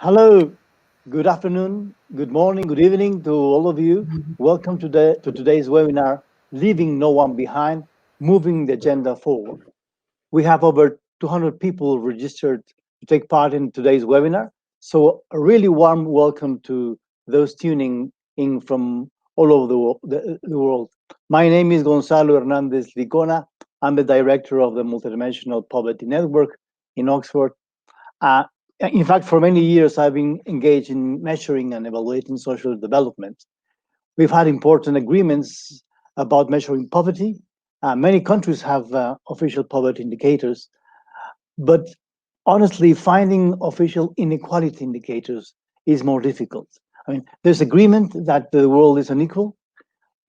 Hello, good afternoon, good morning, good evening to all of you. Welcome to today's webinar, Leaving No One Behind, Moving the Agenda Forward. We have over 200 people registered to take part in today's webinar. So a really warm welcome to those tuning in from all over the world. My name is Gonzalo Hernandez Licona. I'm the director of the Multidimensional Poverty Network in Oxford. Uh, in fact, for many years, I've been engaged in measuring and evaluating social development. We've had important agreements about measuring poverty. Many countries have official poverty indicators, but honestly, finding official inequality indicators is more difficult. I mean, there's agreement that the world is unequal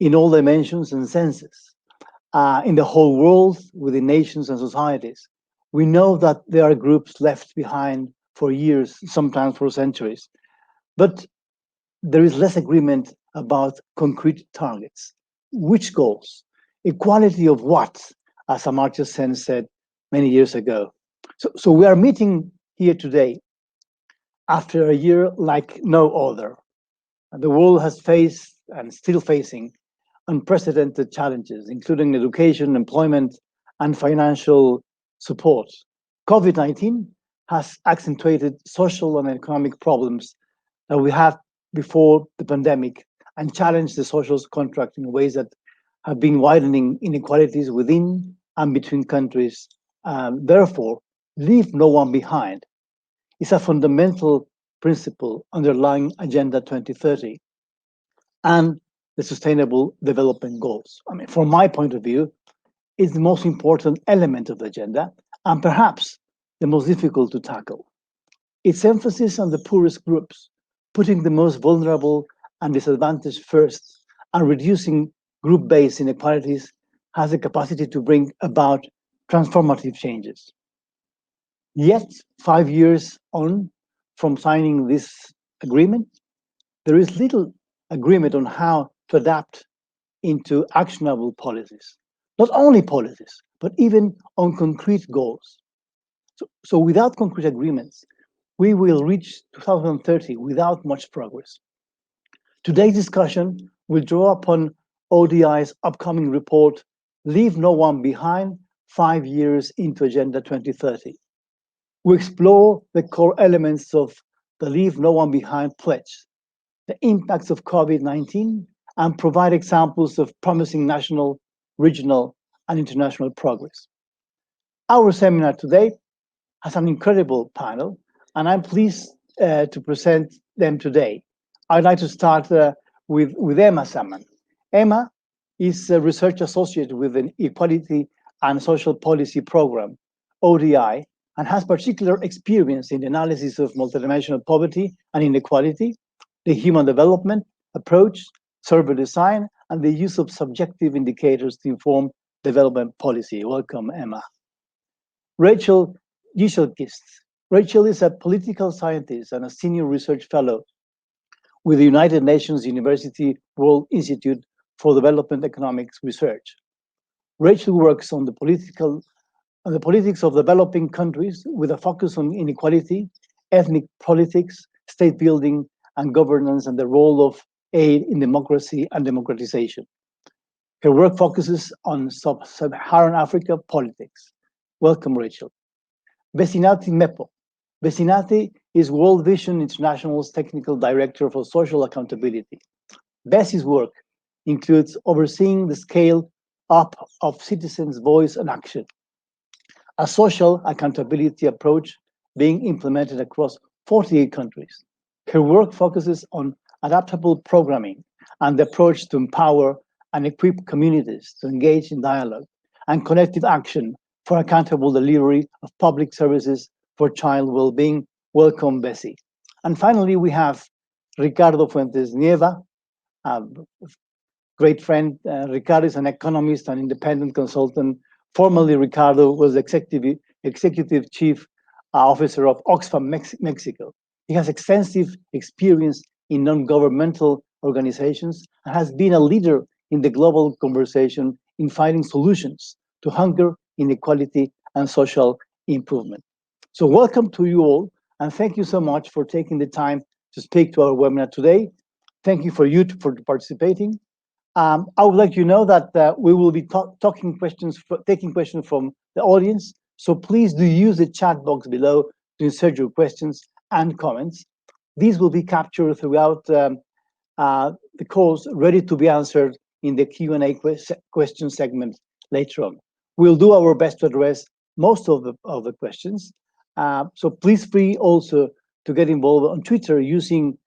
in all dimensions and senses. In the whole world, within nations and societies, we know that there are groups left behind for years, sometimes for centuries. But there is less agreement about concrete targets. Which goals? Equality of what? As Amartya Sen said many years ago. So we are meeting here today after a year like no other. The world has faced and still facing unprecedented challenges, including education, employment, and financial support. COVID 19 has accentuated social and economic problems that we had before the pandemic and challenged the social contract in ways that have been widening inequalities within and between countries. Therefore, leave no one behind is a fundamental principle underlying Agenda 2030 and the Sustainable Development Goals. I mean, from my point of view, it's the most important element of the agenda and perhaps the most difficult to tackle. Its emphasis on the poorest groups, putting the most vulnerable and disadvantaged first, and reducing group based inequalities has the capacity to bring about transformative changes. Yet, 5 years on from signing this agreement, there is little agreement on how to adapt into actionable policies. Not only policies, but even on concrete goals. So without concrete agreements, we will reach 2030 without much progress. Today's discussion will draw upon ODI's upcoming report, Leave No One Behind, 5 years into Agenda 2030. We explore the core elements of the Leave No One Behind pledge, the impacts of COVID-19, and provide examples of promising national, regional, and international progress. Our seminar today has an incredible panel, and I'm pleased to present them today. I'd like to start with Emma Salmon. Emma is a research associate with the Equality and Social Policy Program, ODI, and has particular experience in the analysis of multidimensional poverty and inequality, the human development approach, survey design, and the use of subjective indicators to inform development policy. Welcome, Emma. Rachel Giselkist. Rachel is a political scientist and a senior research fellow with the United Nations University World Institute for Development Economics Research. Rachel works on the politics of developing countries with a focus on inequality, ethnic politics, state building, and governance, and the role of aid in democracy and democratization. Her work focuses on sub-Saharan Africa politics. Welcome, Rachel. Vecinati Mepo. Vecinati is World Vision International's Technical Director for Social Accountability. Bessie's work includes overseeing the scale up of citizens' voice and action, a social accountability approach being implemented across 48 countries. Her work focuses on adaptable programming and the approach to empower and equip communities to engage in dialogue and collective action for accountable delivery of public services for child well-being. Welcome, Bessie. And finally, we have Ricardo Fuentes Neva, a great friend. Ricardo is an economist and independent consultant. Formerly, Ricardo was executive chief officer of Oxfam, Mexico. He has extensive experience in non-governmental organizations and has been a leader in the global conversation in finding solutions to hunger, inequality, and social improvement. So welcome to you all. And thank you so much for taking the time to speak to our webinar today. Thank you for participating. I would like you to know that we will be taking questions from the audience. So please do use the chat box below to insert your questions and comments. These will be captured throughout the course, ready to be answered in the Q&A question segment later on. We'll do our best to address most of the questions. So please free also to get involved on Twitter using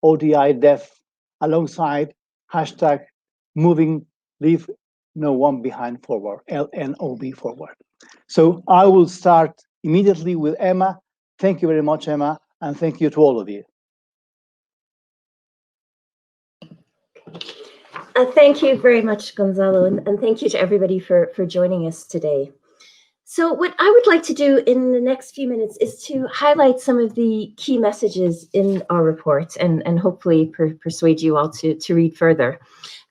@ODIDEF alongside hashtag moving leave no one behind forward, LNOB forward. So I will start immediately with Emma. Thank you very much, Emma, and thank you to all of you. Thank you very much, Gonzalo, and thank you to everybody for joining us today. So what I would like to do in the next few minutes is to highlight some of the key messages in our report and hopefully persuade you all to read further.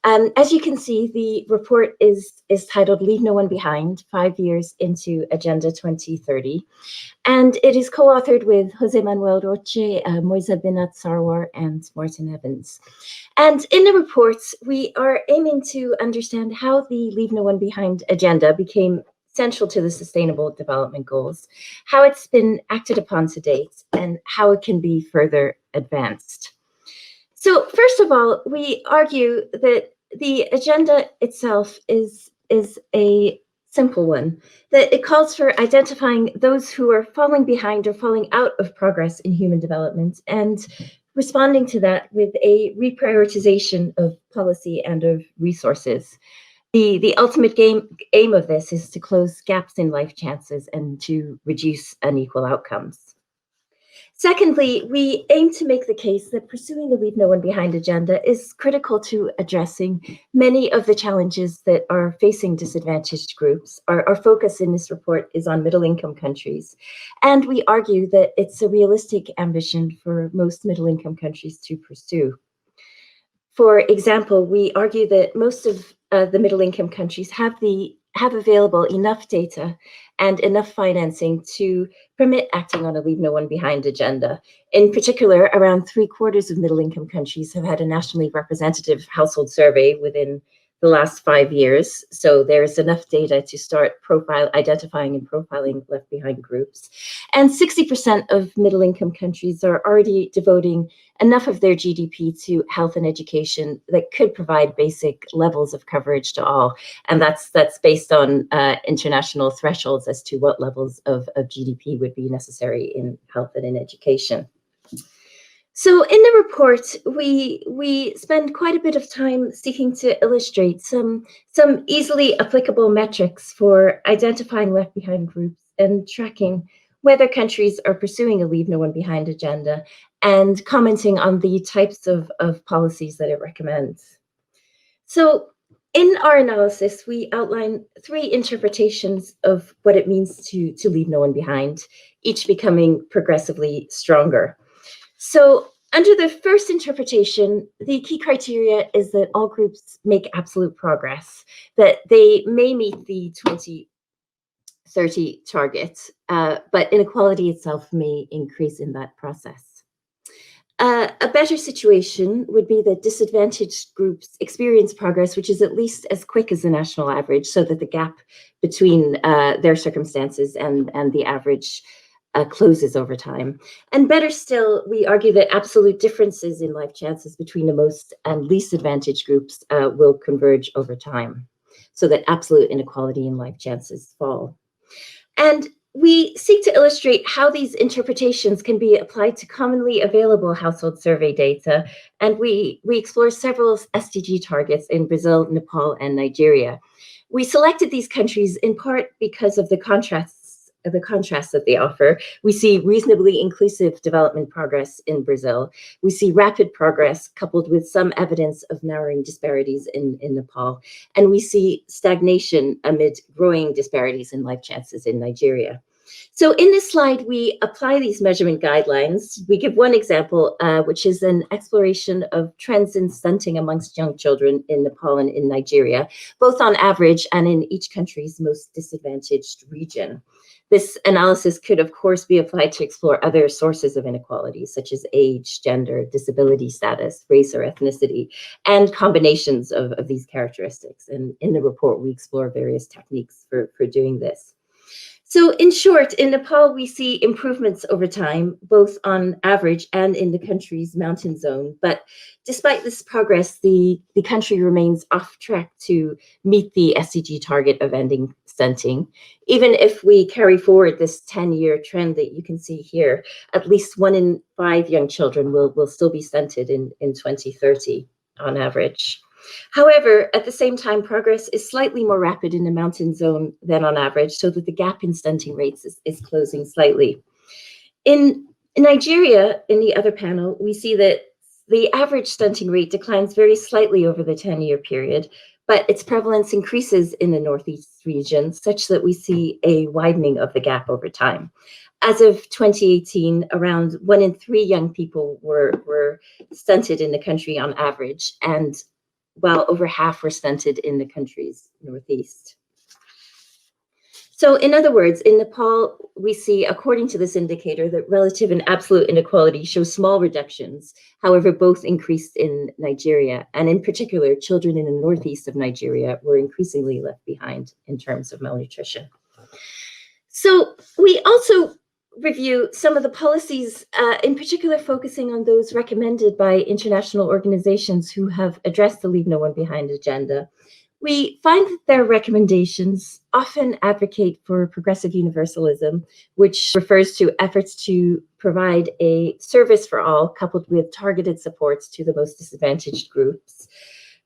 As you can see, the report is titled Leave No One Behind, 5 Years into Agenda 2030. And it is co-authored with Jose Manuel Roche, Moisa Binat Sarwar, and Martin Evans. And in the report, we are aiming to understand how the Leave No One Behind agenda became central to the Sustainable Development Goals, how it's been acted upon to date, and how it can be further advanced. So first of all, we argue that the agenda itself is a simple one, that it calls for identifying those who are falling behind or falling out of progress in human development and responding to that with a reprioritization of policy and of resources. The ultimate aim of this is to close gaps in life chances and to reduce unequal outcomes. Secondly, we aim to make the case that pursuing the Leave No One Behind agenda is critical to addressing many of the challenges that are facing disadvantaged groups. Our focus in this report is on middle-income countries, and we argue that it's a realistic ambition for most middle-income countries to pursue. For example, we argue that most of the middle-income countries have available enough data and enough financing to permit acting on a Leave No One Behind agenda. In particular, around 3/4 of middle-income countries have had a nationally representative household survey within the last 5 years. So there's enough data to start identifying and profiling left behind groups. And 60% of middle-income countries are already devoting enough of their GDP to health and education that could provide basic levels of coverage to all. And that's based on international thresholds as to what levels of GDP would be necessary in health and in education. So in the report, we spend quite a bit of time seeking to illustrate some easily applicable metrics for identifying left behind groups and tracking whether countries are pursuing a Leave No One Behind agenda and commenting on the types of policies that it recommends. So in our analysis, we outline 3 interpretations of what it means to leave no one behind, each becoming progressively stronger. So under the first interpretation, the key criteria is that all groups make absolute progress, that they may meet the 2030 target, but inequality itself may increase in that process. A better situation would be that disadvantaged groups experience progress which is at least as quick as the national average, so that the gap between their circumstances and the average closes over time. And better still, we argue that absolute differences in life chances between the most and least advantaged groups will converge over time, so that absolute inequality in life chances fall. And we seek to illustrate how these interpretations can be applied to commonly available household survey data, and we explore several SDG targets in Brazil, Nepal, and Nigeria. We selected these countries in part because of the contrasts that they offer. We see reasonably inclusive development progress in Brazil. We see rapid progress coupled with some evidence of narrowing disparities in Nepal. And we see stagnation amid growing disparities in life chances in Nigeria. So in this slide, we apply these measurement guidelines. We give one example, which is an exploration of trends in stunting amongst young children in Nepal and in Nigeria, both on average and in each country's most disadvantaged region. This analysis could, of course, be applied to explore other sources of inequality, such as age, gender, disability status, race or ethnicity, and combinations of these characteristics. And in the report, we explore various techniques for doing this. So in short, in Nepal, we see improvements over time, both on average and in the country's mountain zone. But despite this progress, the country remains off track to meet the SDG target of ending stunting. Even if we carry forward this 10-year trend that you can see here, at least 1 in 5 young children will still be stunted in 2030 on average. However, at the same time, progress is slightly more rapid in the mountain zone than on average, so that the gap in stunting rates is closing slightly. In Nigeria, in the other panel, we see that the average stunting rate declines very slightly over the 10-year period, but its prevalence increases in the Northeast region, such that we see a widening of the gap over time. As of 2018, around 1 in 3 young people were stunted in the country on average, and while over half were stunted in the country's Northeast. So in other words, in Nepal, we see, according to this indicator, that relative and absolute inequality show small reductions. However, both increased in Nigeria, and in particular, children in the Northeast of Nigeria were increasingly left behind in terms of malnutrition. So we also review some of the policies, in particular focusing on those recommended by international organizations who have addressed the Leave No One Behind agenda. We find that their recommendations often advocate for progressive universalism, which refers to efforts to provide a service for all, coupled with targeted supports to the most disadvantaged groups,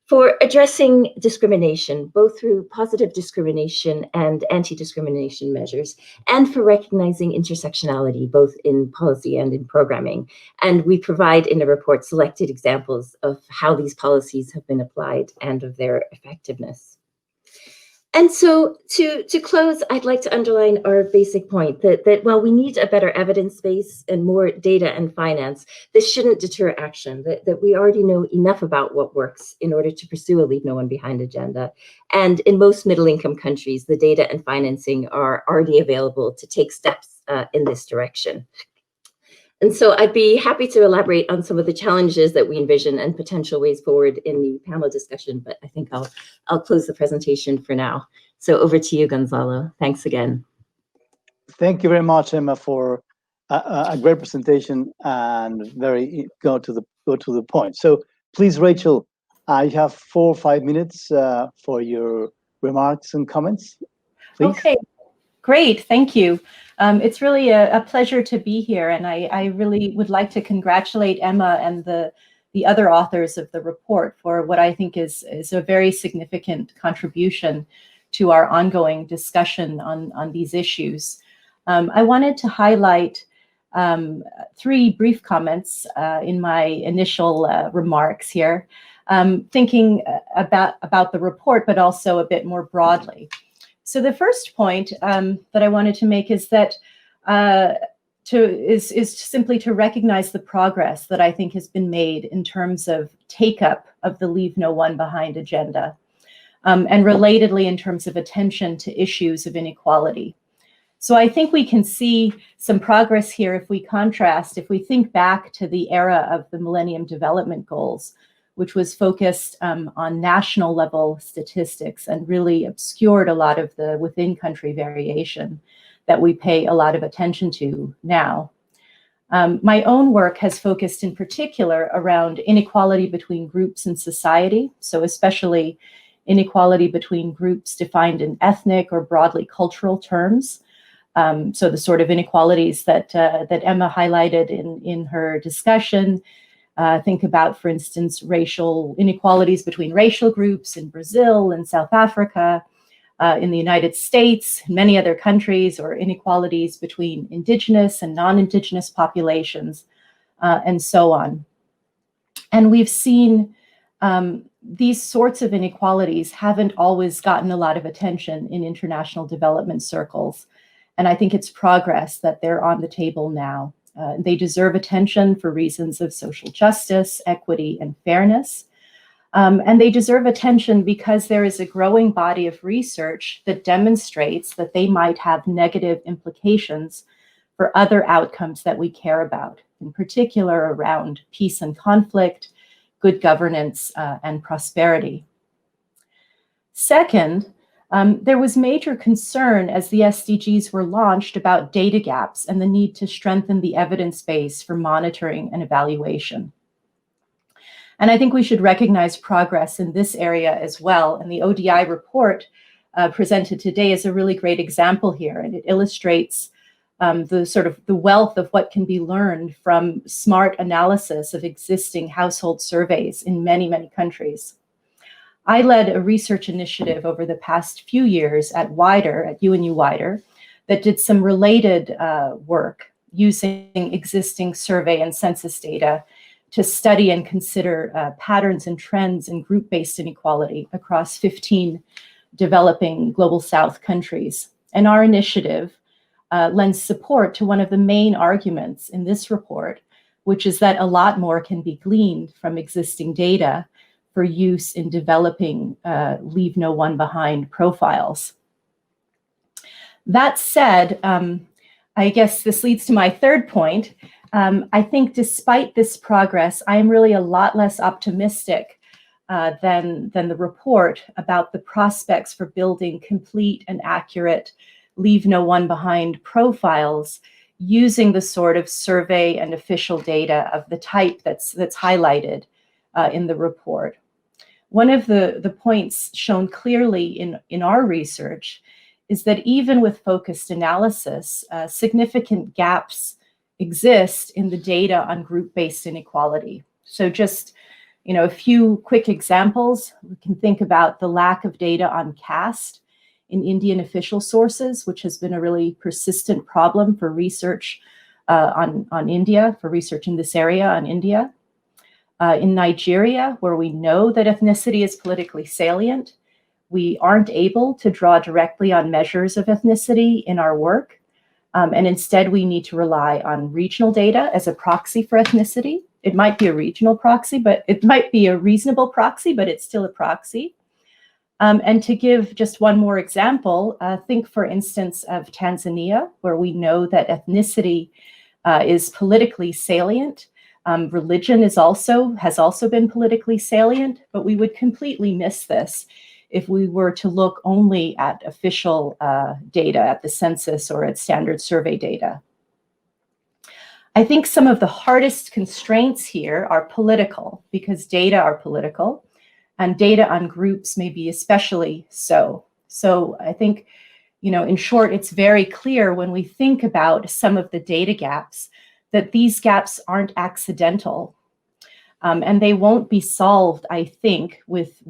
for addressing discrimination, both through positive discrimination and anti-discrimination measures, and for recognizing intersectionality, both in policy and in programming. And we provide in the report selected examples of how these policies have been applied and of their effectiveness. And so to close, I'd like to underline our basic point that while we need a better evidence base and more data and finance, this shouldn't deter action, that we already know enough about what works in order to pursue a Leave No One Behind agenda. And in most middle-income countries, the data and financing are already available to take steps in this direction. And so I'd be happy to elaborate on some of the challenges that we envision and potential ways forward in the panel discussion, but I think I'll close the presentation for now. So over to you, Gonzalo. Thanks again. Thank you very much, Emma, for a great presentation and very go to the point. So please, Rachel, you have 4 or 5 minutes for your remarks and comments. Please. Okay. Great, thank you. It's really a pleasure to be here, and I really would like to congratulate Emma and the other authors of the report for what I think is a very significant contribution to our ongoing discussion on these issues. I wanted to highlight 3 brief comments in my initial remarks here, thinking about the report, but also a bit more broadly. So the first point that I wanted to make is that is simply to recognize the progress that I think has been made in terms of take-up of the Leave No One Behind agenda, and relatedly in terms of attention to issues of inequality. So I think we can see some progress here if we think back to the era of the Millennium Development Goals, which was focused on national level statistics and really obscured a lot of the within country variation that we pay a lot of attention to now. My own work has focused in particular around inequality between groups in society, so especially inequality between groups defined in ethnic or broadly cultural terms. So the sort of inequalities that Emma highlighted in her discussion. Think about, for instance, racial inequalities between racial groups in Brazil and South Africa, in the United States, many other countries, or inequalities between indigenous and non-indigenous populations, and so on. And we've seen these sorts of inequalities haven't always gotten a lot of attention in international development circles. And I think it's progress that they're on the table now. They deserve attention for reasons of social justice, equity, and fairness. And they deserve attention because there is a growing body of research that demonstrates that they might have negative implications for other outcomes that we care about, in particular around peace and conflict, good governance, and prosperity. Second, there was major concern as the SDGs were launched about data gaps and the need to strengthen the evidence base for monitoring and evaluation. And I think we should recognize progress in this area as well. And the ODI report presented today is a really great example here, and it illustrates the wealth of what can be learned from smart analysis of existing household surveys in many, many countries. I led a research initiative over the past few years at UNU Wider, that did some related work using existing survey and census data to study and consider patterns and trends in group-based inequality across 15 developing Global South countries. And our initiative lends support to one of the main arguments in this report, which is that a lot more can be gleaned from existing data for use in developing Leave No One Behind profiles. That said, I guess this leads to my third point. I think despite this progress, I am really a lot less optimistic than the report about the prospects for building complete and accurate Leave No One Behind profiles using the sort of survey and official data of the type that's highlighted in the report. One of the points shown clearly in our research is that even with focused analysis, significant gaps exist in the data on group-based inequality. So just, a few quick examples. We can think about the lack of data on caste in Indian official sources, which has been a really persistent problem for research on India, for research in this area on India. In Nigeria, where we know that ethnicity is politically salient, we aren't able to draw directly on measures of ethnicity in our work. And instead, we need to rely on regional data as a proxy for ethnicity. It might be a regional proxy, but it might be a reasonable proxy, but it's still a proxy. And to give just one more example, think, for instance, of Tanzania, where we know that ethnicity is politically salient. Religion has also been politically salient, but we would completely miss this if we were to look only at official data, at the census or at standard survey data. I think some of the hardest constraints here are political, because data are political, and data on groups may be especially so. So I think, in short, it's very clear when we think about some of the data gaps that these gaps aren't accidental, and they won't be solved, I think, with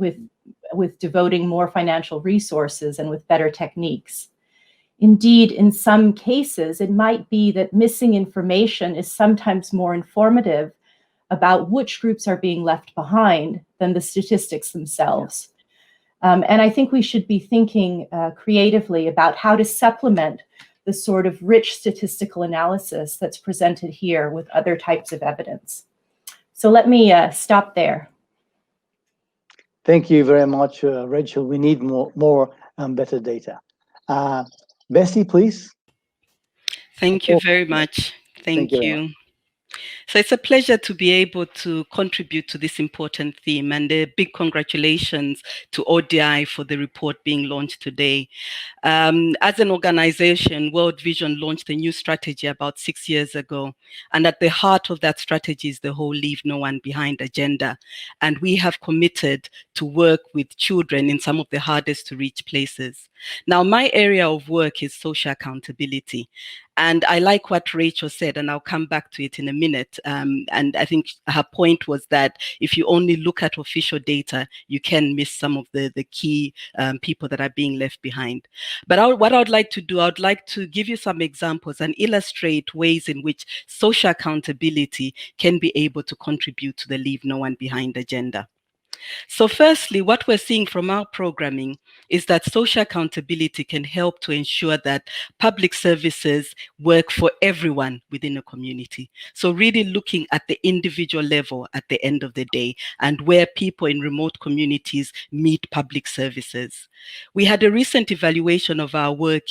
devoting more financial resources and with better techniques. Indeed, in some cases, it might be that missing information is sometimes more informative about which groups are being left behind than the statistics themselves. And I think we should be thinking creatively about how to supplement the sort of rich statistical analysis that's presented here with other types of evidence. So let me stop there. Thank you very much, Rachel. We need more and better data. Bessie, please. Thank you very much. Thank you. So it's a pleasure to be able to contribute to this important theme, and a big congratulations to ODI for the report being launched today. As an organization, World Vision launched a new strategy about 6 years ago. And at the heart of that strategy is the whole Leave No One Behind agenda. And we have committed to work with children in some of the hardest to reach places. Now, my area of work is social accountability. And I like what Rachel said, and I'll come back to it in a minute. And I think her point was that if you only look at official data, you can miss some of the key people that are being left behind. But what I would like to do, I would like to give you some examples and illustrate ways in which social accountability can be able to contribute to the Leave No One Behind agenda. So firstly, what we're seeing from our programming is that social accountability can help to ensure that public services work for everyone within a community. So really looking at the individual level at the end of the day and where people in remote communities meet public services. We had a recent evaluation of our work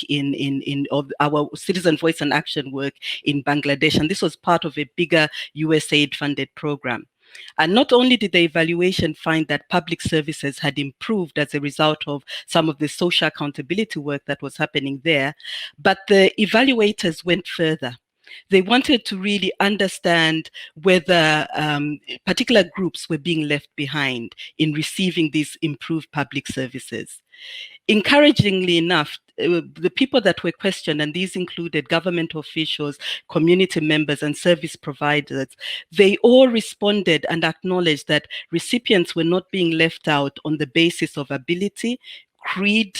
of our citizen voice and action work in Bangladesh, and this was part of a bigger USAID funded program. And not only did the evaluation find that public services had improved as a result of some of the social accountability work that was happening there, but the evaluators went further. They wanted to really understand whether particular groups were being left behind in receiving these improved public services. Encouragingly enough, the people that were questioned, and these included government officials, community members, and service providers, they all responded and acknowledged that recipients were not being left out on the basis of ability, creed,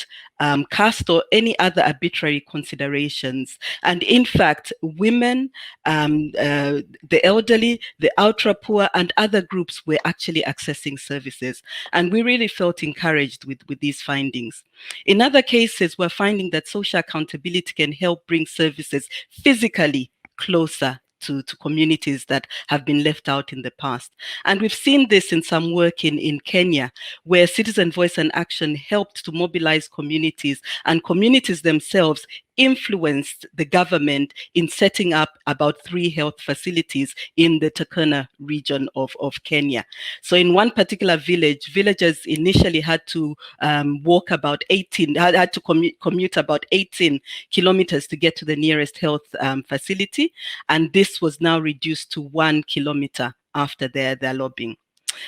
caste, or any other arbitrary considerations. And in fact, women, the elderly, the ultra poor, and other groups were actually accessing services. And we really felt encouraged with these findings. In other cases, we're finding that social accountability can help bring services physically closer to communities that have been left out in the past. And we've seen this in some work in Kenya, where citizen voice and action helped to mobilize communities, and communities themselves influenced the government in setting up about 3 health facilities in the Turkana region of Kenya. So in one particular village, villagers initially had to walk about 18, had to commute about 18 kilometers to get to the nearest health facility. And this was now reduced to 1 kilometer after their lobbying.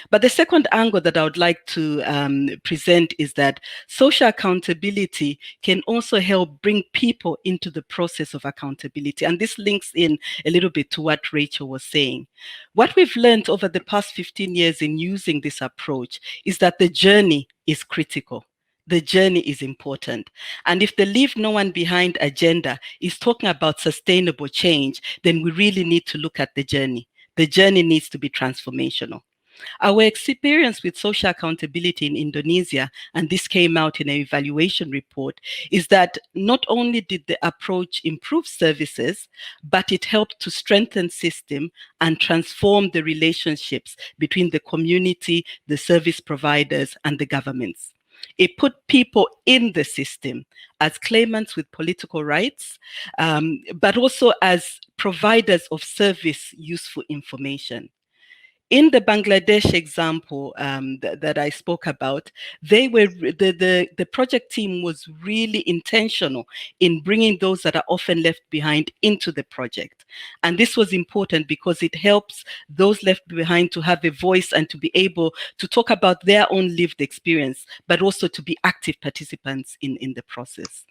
But the second angle that I would like to present is that social accountability can also help bring people into the process of accountability. And this links in a little bit to what Rachel was saying. What we've learned over the past 15 years in using this approach is that the journey is critical. The journey is important. And if the Leave No One Behind agenda is talking about sustainable change, then we really need to look at the journey. The journey needs to be transformational. Our experience with social accountability in Indonesia, and this came out in an evaluation report, is that not only did the approach improve services, but it helped to strengthen system and transform the relationships between the community, the service providers, and the governments. It put people in the system as claimants with political rights, but also as providers of service useful information. In the Bangladesh example that I spoke about, the project team was really intentional in bringing those that are often left behind into the project. And this was important because it helps those left behind to have a voice and to be able to talk about their own lived experience, but also to be active participants in the process.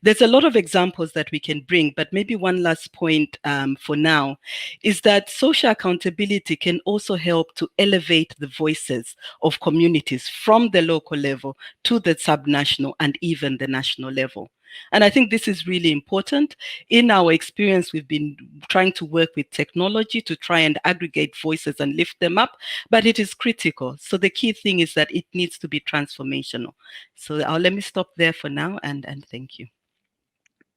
There's a lot of examples that we can bring, but maybe one last point for now is that social accountability can also help to elevate the voices of communities from the local level to the subnational and even the national level. And I think this is really important. In our experience, we've been trying to work with technology to try and aggregate voices and lift them up, but it is critical. So the key thing is that it needs to be transformational. So let me stop there for now, and thank you.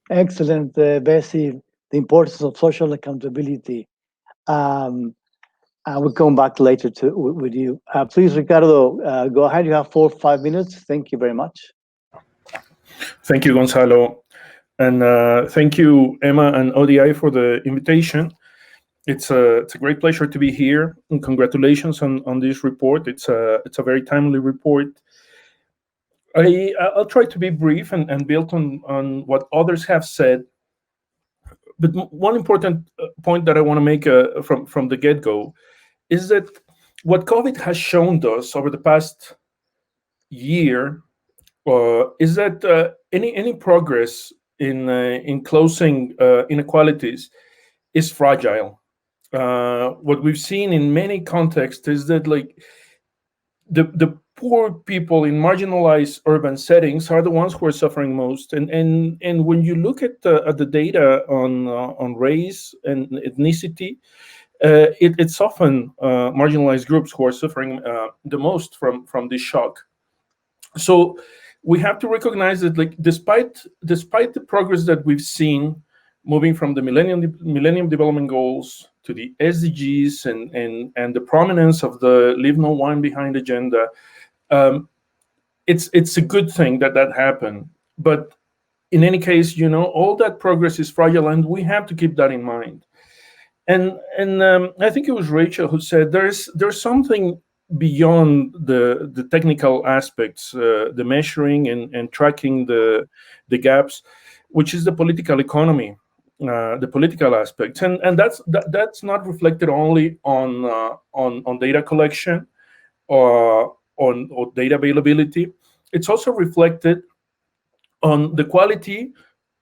Excellent, Bessie. The importance of social accountability. We'll come back later with you. Please, Ricardo, go ahead. You have 4 or 5 minutes. Thank you very much. Thank you, Gonzalo. And thank you, Emma and ODI, for the invitation. It's a great pleasure to be here. And congratulations on this report. It's a very timely report. I'll try to be brief and build on what others have said. But one important point that I want to make from the get-go is that what COVID has shown us over the past year is that any progress in closing inequalities is fragile. What we've seen in many contexts is that the poor people in marginalized urban settings are the ones who are suffering most. And when you look at the data on race and ethnicity, it's often marginalized groups who are suffering the most from this shock. So we have to recognize that, like, despite the progress that we've seen, moving from the Millennium Development Goals to the SDGs and the prominence of the Leave No One Behind agenda, it's a good thing that happened. But in any case, all that progress is fragile, and we have to keep that in mind. And I think it was Rachel who said there's something beyond the technical aspects, the measuring and tracking the gaps, which is the political economy, the political aspects, and that's not reflected only on data collection or on data availability. It's also reflected on the quality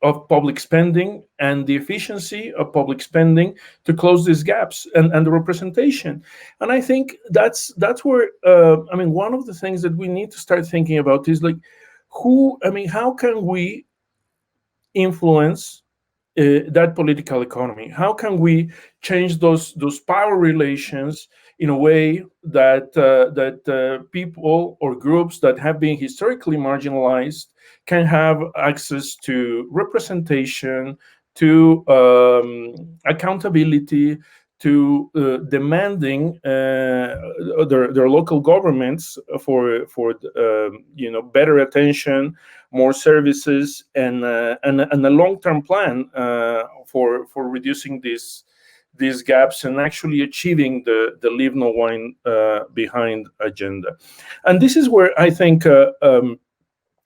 of public spending and the efficiency of public spending to close these gaps, and the representation. And I think that's where one of the things that we need to start thinking about is, like, how can we influence that political economy? How can we change those power relations in a way that people or groups that have been historically marginalized can have access to representation, to accountability, to demanding their local governments for better attention, more services, and a long-term plan for reducing these gaps and actually achieving the Leave No One Behind agenda. And this is where I think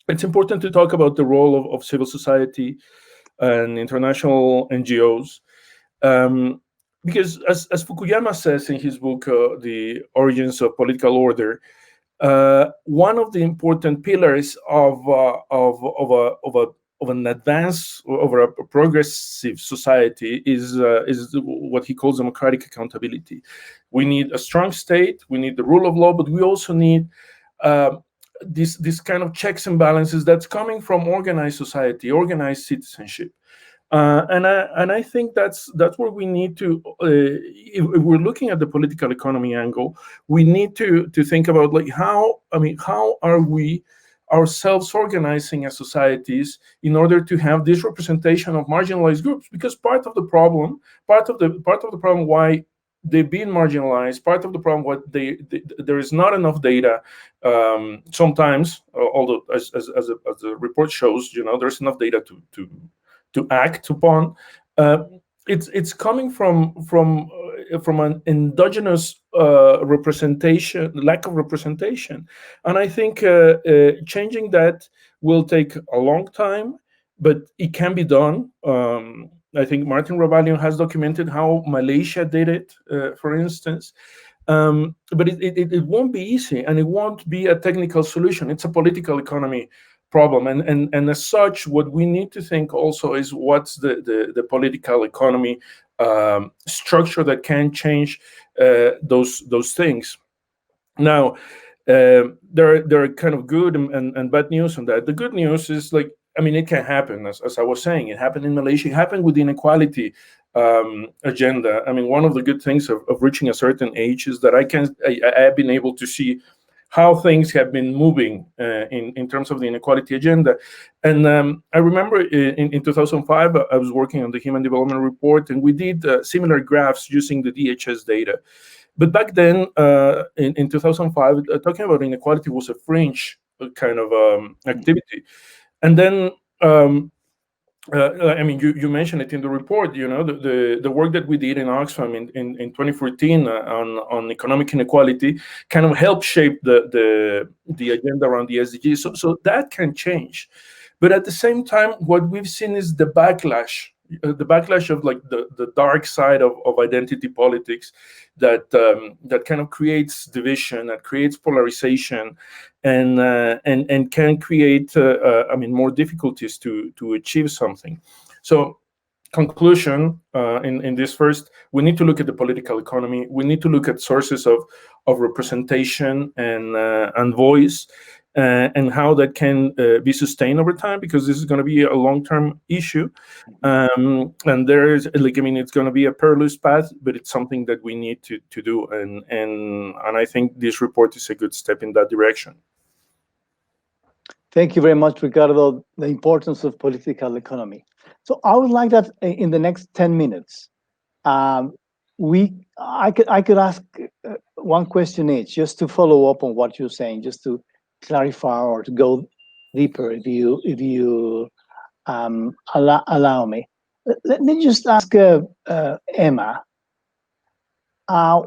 it's important to talk about the role of civil society and international NGOs. Because as Fukuyama says in his book, The Origins of Political Order, one of the important pillars of an advance over a progressive society is what he calls democratic accountability. We need a strong state, we need the rule of law, but we also need this kind of checks and balances that's coming from organized society, organized citizenship. And I think that's where we need to, if we're looking at the political economy angle, we need to think about, like, how are we ourselves organizing as societies in order to have this representation of marginalized groups? Because part of the problem why they've been marginalized, part of the problem why there is not enough data sometimes, although as the report shows, there's enough data to act upon. It's coming from an endogenous representation, lack of representation, and I think changing that will take a long time, but it can be done. I think Martin Ravalion has documented how Malaysia did it, for instance. But it won't be easy, and it won't be a technical solution. It's a political economy problem, and as such, what we need to think also is what's the political economy structure that can change those things. Now, there are kind of good and bad news on that. The good news is, like, it can happen, as I was saying. It happened in Malaysia. It happened with the inequality agenda. One of the good things of reaching a certain age is that I have been able to see how things have been moving in terms of the inequality agenda. And I remember in 2005, I was working on the Human Development Report, and we did similar graphs using the DHS data. But back then, in 2005, talking about inequality was a fringe kind of activity. And then, you mentioned it in the report. The work that we did in Oxfam in 2014 on economic inequality kind of helped shape the agenda around the SDGs. So that can change, but at the same time, what we've seen is the backlash of, like, the dark side of identity politics that kind of creates division, that creates polarization, and can create more difficulties to achieve something. So, conclusion in this first, we need to look at the political economy. We need to look at sources of representation and voice. and how that can be sustained over time, because this is going to be a long-term issue. And there's, like, I mean, it's going to be a perilous path, but it's something that we need to do. And I think this report is a good step in that direction. Thank you very much, Ricardo. The importance of political economy. So I would like that in the next 10 minutes, I could ask one question each, just to follow up on what you're saying, just to clarify or to go deeper, if you allow me. Let me just ask Emma. I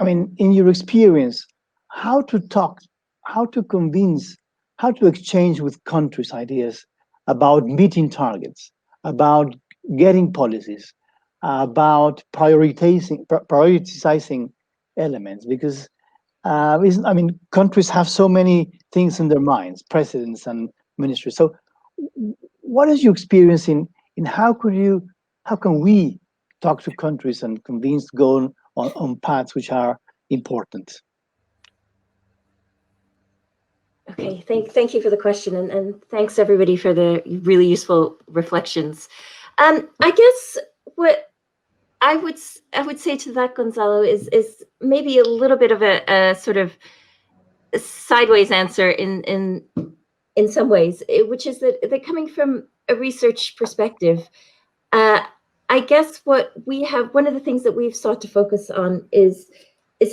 mean, in your experience, how to talk, how to convince, how to exchange with countries ideas about meeting targets, about getting policies, about prioritizing elements, because I mean, countries have so many things in their minds, presidents and ministries. So what is your experience in how can we talk to countries and convince to go on paths which are important? Okay, thank you for the question, and thanks everybody for the really useful reflections. I guess what I would say to that, Gonzalo, is maybe a little bit of a sort of a sideways answer in some ways, which is that coming from a research perspective, I guess what we have, one of the things that we've sought to focus on is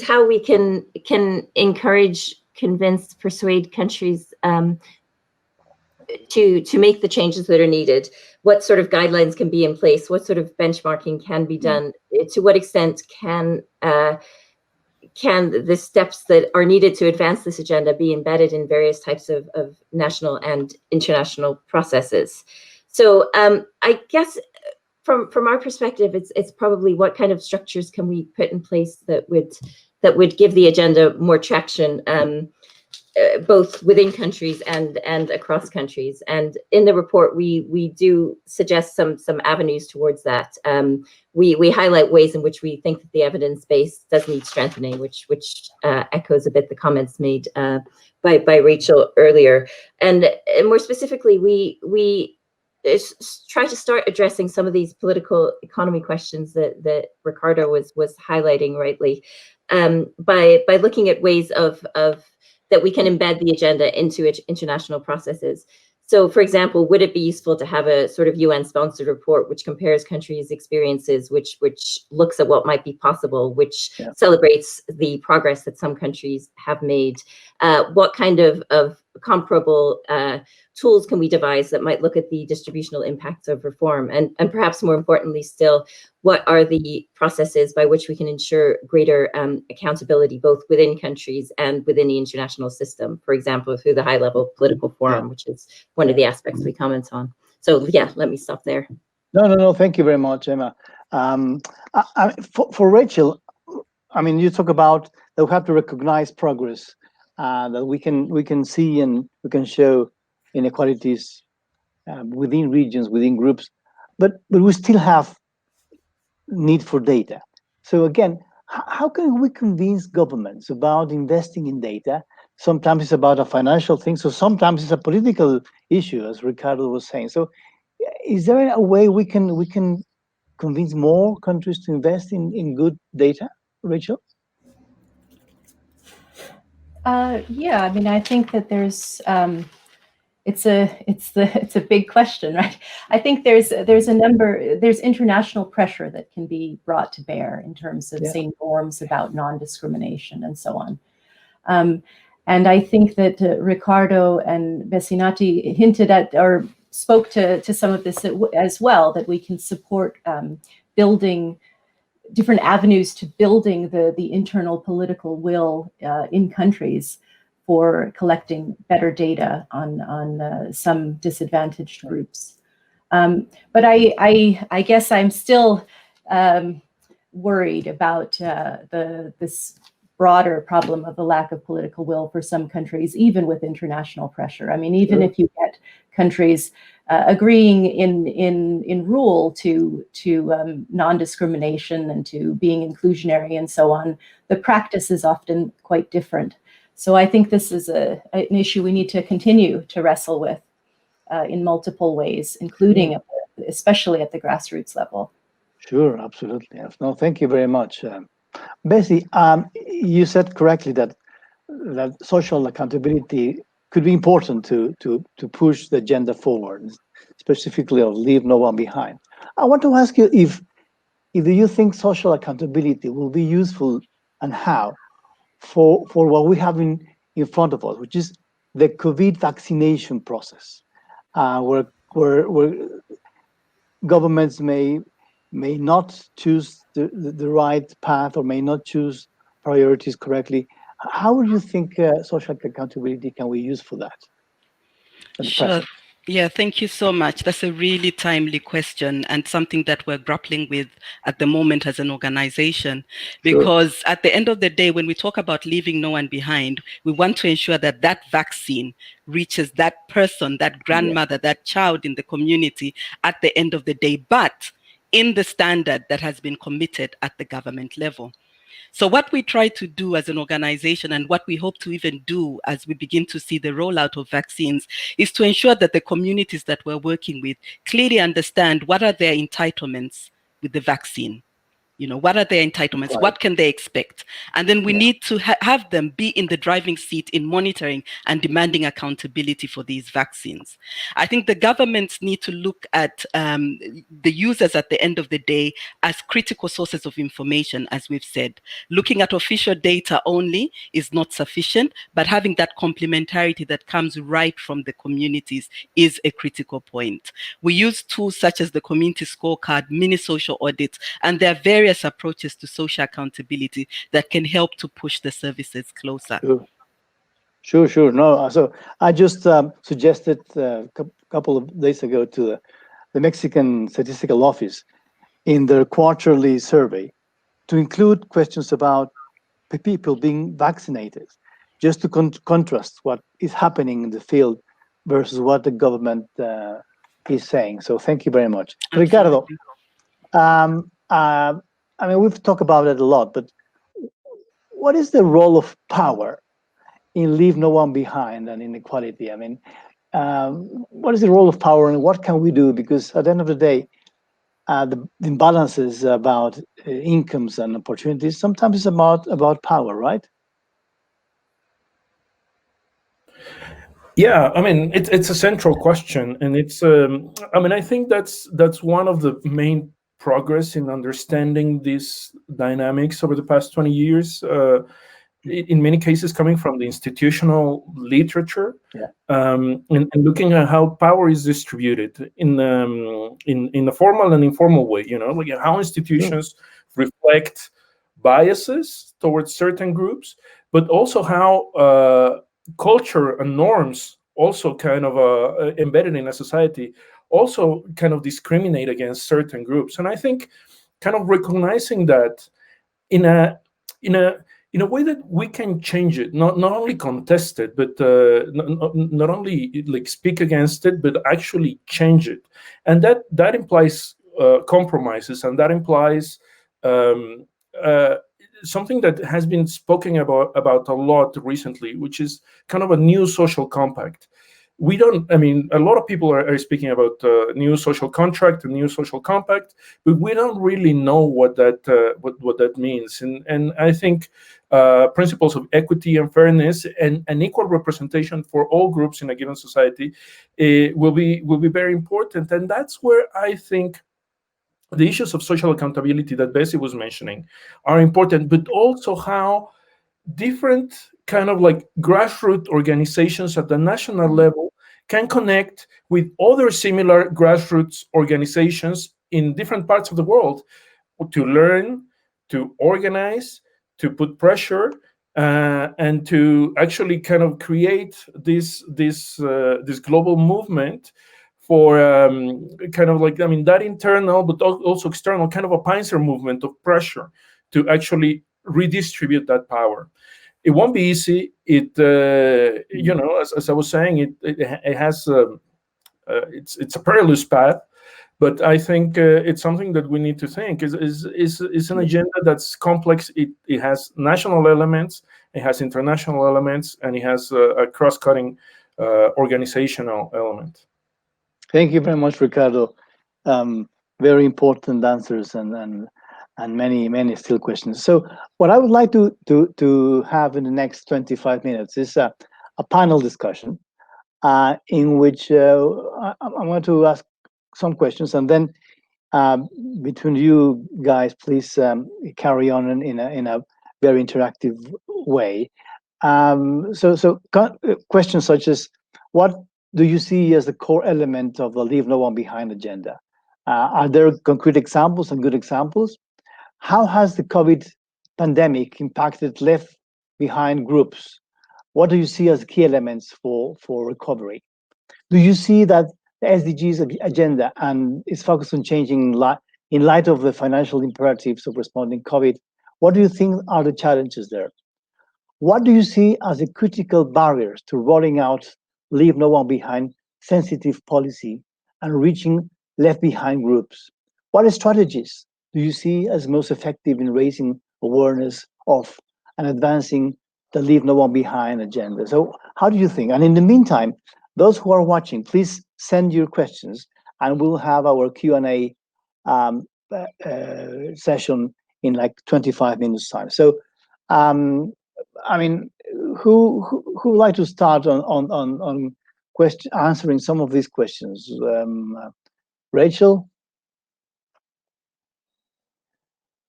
how we can encourage, convince, persuade countries to make the changes that are needed. What sort of guidelines can be in place? What sort of benchmarking can be done? To what extent can the steps that are needed to advance this agenda be embedded in various types of national and international processes? So I guess from our perspective, it's probably what kind of structures can we put in place that would give the agenda more traction, both within countries and across countries. And in the report, we do suggest some avenues towards that. We highlight ways in which we think that the evidence base does need strengthening, which echoes a bit the comments made by Rachel earlier. And more specifically, we try to start addressing some of these political economy questions that Ricardo was highlighting rightly, by looking at ways of that we can embed the agenda into international processes. So, for example, would it be useful to have a sort of UN-sponsored report which compares countries' experiences, which looks at what might be possible, which celebrates the progress that some countries have made? What kind of comparable tools can we devise that might look at the distributional impacts of reform? And perhaps more importantly still, what are the processes by which we can ensure greater accountability, both within countries and within the international system, for example, through the high-level political forum, which is one of the aspects we comment on. So yeah, let me stop there. No, thank you very much, Emma. For Rachel, I mean, you talk about that we have to recognize progress, that we can see and we can show inequalities within regions, within groups, but we still have need for data. So again, how can we convince governments about investing in data? Sometimes it's about a financial thing, so sometimes it's a political issue, as Ricardo was saying. So is there a way we can convince more countries to invest in good data, Rachel? Yeah, I mean, I think that there's it's a big question, right? I think there's international pressure that can be brought to bear in terms of say norms about non-discrimination and so on. And I think that Ricardo and Bessinati hinted at or spoke to some of this as well, that we can support building different avenues to building the internal political will in countries for collecting better data on some disadvantaged groups. But I guess I'm still worried about this broader problem of the lack of political will for some countries, even with international pressure. I mean, even if you get countries agreeing in rule to non-discrimination and to being inclusionary and so on, the practice is often quite different. So I think this is an issue we need to continue to wrestle with in multiple ways, including especially at the grassroots level. Sure, absolutely. Yes. No, thank you very much. Bessie, you said correctly that social accountability could be important to push the agenda forward, specifically of leave no one behind. I want to ask you if you think social accountability will be useful, and how, for what we have in front of us, which is the COVID vaccination process, where governments may not choose the right path, or may not choose priorities correctly. How would you think social accountability can we use for that at the Sure. present? Yeah, thank you so much. That's a really timely question, and something that we're grappling with at the moment as an organization. Sure. Because at the end of the day, when we talk about leaving no one behind, we want to ensure that that vaccine reaches that person, that grandmother, that child in the community at the end of the day, but in the standard that has been committed at the government level. So what we try to do as an organization, and what we hope to even do as we begin to see the rollout of vaccines, is to ensure that the communities that we're working with clearly understand what are their entitlements with the vaccine. You know, what are their entitlements? Right. What can they expect? And then we need to have them be in the driving seat in monitoring and demanding accountability for these vaccines. I think the governments need to look at the users at the end of the day as critical sources of information, as we've said. Looking at official data only is not sufficient, but having that complementarity that comes right from the communities is a critical point. We use tools such as the community scorecard, mini social audits, and there are various approaches to social accountability that can help to push the services closer. Sure. No, so I just suggested a couple of days ago to the Mexican Statistical Office in their quarterly survey to include questions about people being vaccinated, just to contrast what is happening in the field versus what the government is saying. So thank you very much. Absolutely. Ricardo, I mean, we've talked about it a lot, but what is the role of power in leave no one behind and inequality? I mean, what is the role of power, and what can we do? Because at the end of the day, the imbalances about incomes and opportunities sometimes is about power, right? Yeah, I mean, it's a central question, and it's I mean, I think that's one of the main progress in understanding these dynamics over the past 20 years. In many cases, coming from the institutional literature, and looking at how power is distributed in a formal and informal way. You know, like how institutions reflect biases towards certain groups, but also how culture and norms, also kind of embedded in a society, also kind of discriminate against certain groups. And I think kind of recognizing that in a way that we can change it, not only contest it, but not only like speak against it, but actually change it. And that implies compromises, and that implies something that has been spoken about a lot recently, which is kind of a new social compact. We don't, I mean, a lot of people are speaking about new social contract and new social compact, but we don't really know what that means. And I think principles of equity and fairness and equal representation for all groups in a given society will be very important. And that's where I think the issues of social accountability that Bessie was mentioning are important, but also how different kind of like grassroots organizations at the national level can connect with other similar grassroots organizations in different parts of the world to learn, to organize, to put pressure, and to actually kind of create this global movement for kind of like, I mean, that internal but also external kind of a pincer movement of pressure to actually redistribute that power. It won't be easy. It you know, as I was saying, it has it's a perilous path, but I think it's something that we need to think is an agenda that's complex. It has national elements, it has international elements, and it has a cross-cutting organizational element. Thank you very much, Ricardo. Very important answers and many still questions. So what I would like to have in the next 25 minutes is a panel discussion in which I'm going to ask some questions, and then between you guys, please carry on in a very interactive way. Questions such as, what do you see as the core element of the Leave No One Behind agenda? Are there concrete examples and good examples? How has the COVID pandemic impacted left behind groups? What do you see as key elements for recovery? Do you see that the SDGs agenda and its focus on changing in light of the financial imperatives of responding COVID? What do you think are the challenges there? What do you see as the critical barriers to rolling out Leave No One Behind sensitive policy and reaching left behind groups? What strategies do you see as most effective in raising awareness of and advancing the Leave No One Behind agenda? So how do you think? And in the meantime, those who are watching, please send your questions, and we'll have our Q&A session in like 25 minutes time. So I mean, who would like to start on answering some of these questions? Rachel,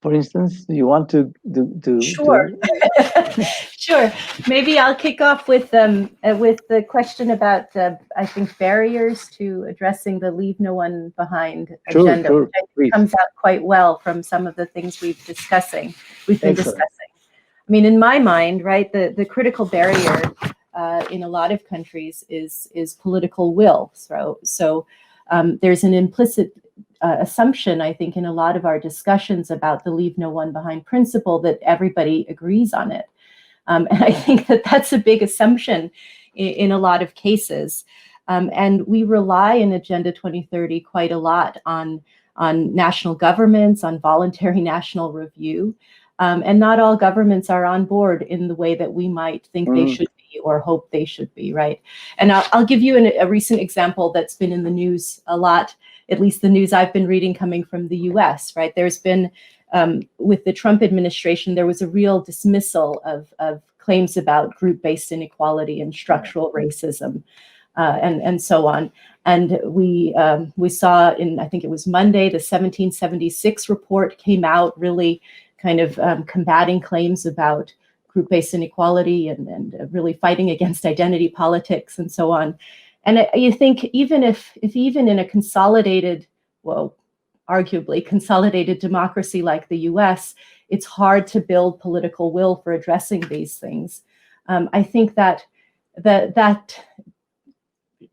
for instance, do you want to Sure. Sure. Maybe I'll kick off with the question about I think barriers to addressing the Leave No One Behind agenda, sure, which I think comes out quite well from some of the things we've been discussing. I mean, in my mind, right, the critical barrier in a lot of countries is political will. So there's an implicit assumption, I think, in a lot of our discussions about the Leave No One Behind principle that everybody agrees on it. And I think that that's a big assumption in a lot of cases. And we rely in Agenda 2030 quite a lot on national governments, on voluntary national review. And not all governments are on board in the way that we might think they should be or hope they should be, right? And I'll give you a recent example that's been in the news a lot, at least the news I've been reading coming from the US, right? There's been, with the Trump administration, there was a real dismissal of claims about group-based inequality and structural racism and so on. And we saw in, I think it was Monday, the 1776 report came out, really kind of combating claims about group-based inequality and really fighting against identity politics and so on. And you think even if even in a consolidated, well, arguably consolidated democracy like the US, it's hard to build political will for addressing these things. I think that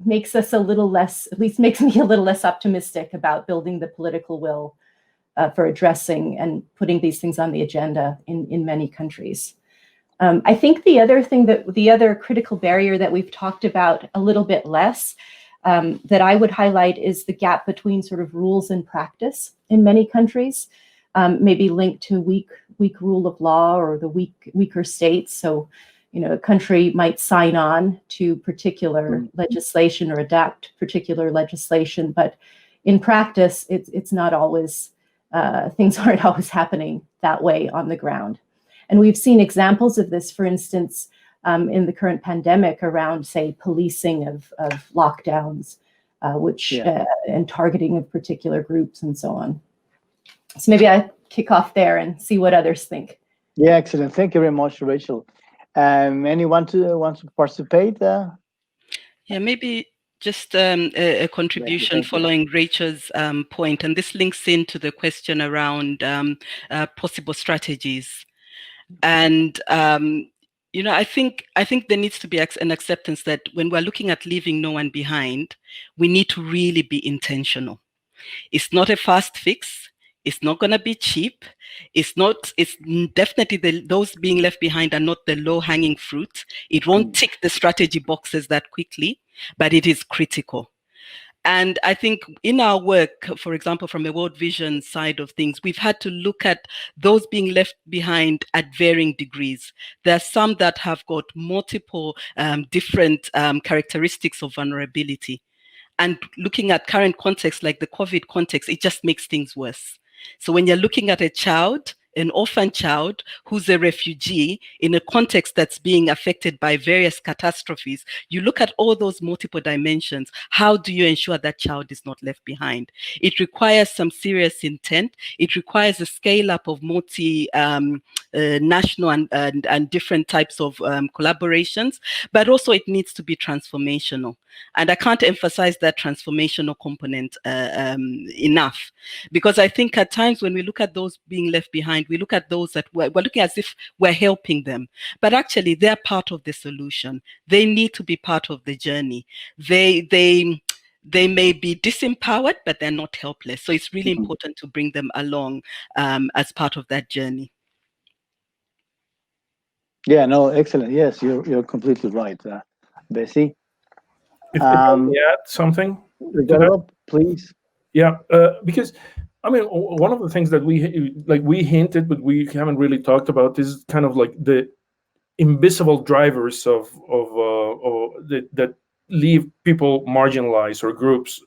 makes us a little less, at least makes me a little less optimistic about building the political will for addressing and putting these things on the agenda in many countries. I think the other critical barrier that we've talked about a little bit less that I would highlight is the gap between sort of rules and practice in many countries, maybe linked to weak rule of law or the weaker states. So, you know, a country might sign on to particular legislation or adapt particular legislation, but in practice, it's not always, things aren't always happening that way on the ground. And we've seen examples of this, for instance, in the current pandemic around, say, policing of lockdowns, and targeting of particular groups and so on. So maybe I kick off there and see what others think. Yeah, excellent. Thank you very much, Rachel. Anyone want to participate? Yeah, maybe just a contribution following Rachel's point, and this links into the question around possible strategies. And you know, I think there needs to be an acceptance that when we're looking at leaving no one behind, we need to really be intentional. It's not a fast fix. It's not going to be cheap. It's definitely those being left behind are not the low-hanging fruit. It won't tick the strategy boxes that quickly, but it is critical. And I think in our work, for example, from a World Vision side of things, we've had to look at those being left behind at varying degrees. There are some that have got multiple different characteristics of vulnerability. And looking at current context, like the COVID context, it just makes things worse. So when you're looking at a child, an orphan child who's a refugee in a context that's being affected by various catastrophes, you look at all those multiple dimensions. How do you ensure that child is not left behind? It requires some serious intent. It requires a scale up of national and different types of collaborations, but also it needs to be transformational. And I can't emphasize that transformational component enough, because I think at times when we look at those being left behind, we look at those that we're looking as if we're helping them, but actually they're part of the solution. They need to be part of the journey. They may be disempowered, but they're not helpless. So it's really important to bring them along as part of that journey. Yeah, no, excellent. Yes, you're completely right, Bessie. If I may add something to that. Ricardo, please. Yeah, because I mean, one of the things that we hinted, but we haven't really talked about is kind of like the invisible drivers that leave people marginalized or groups.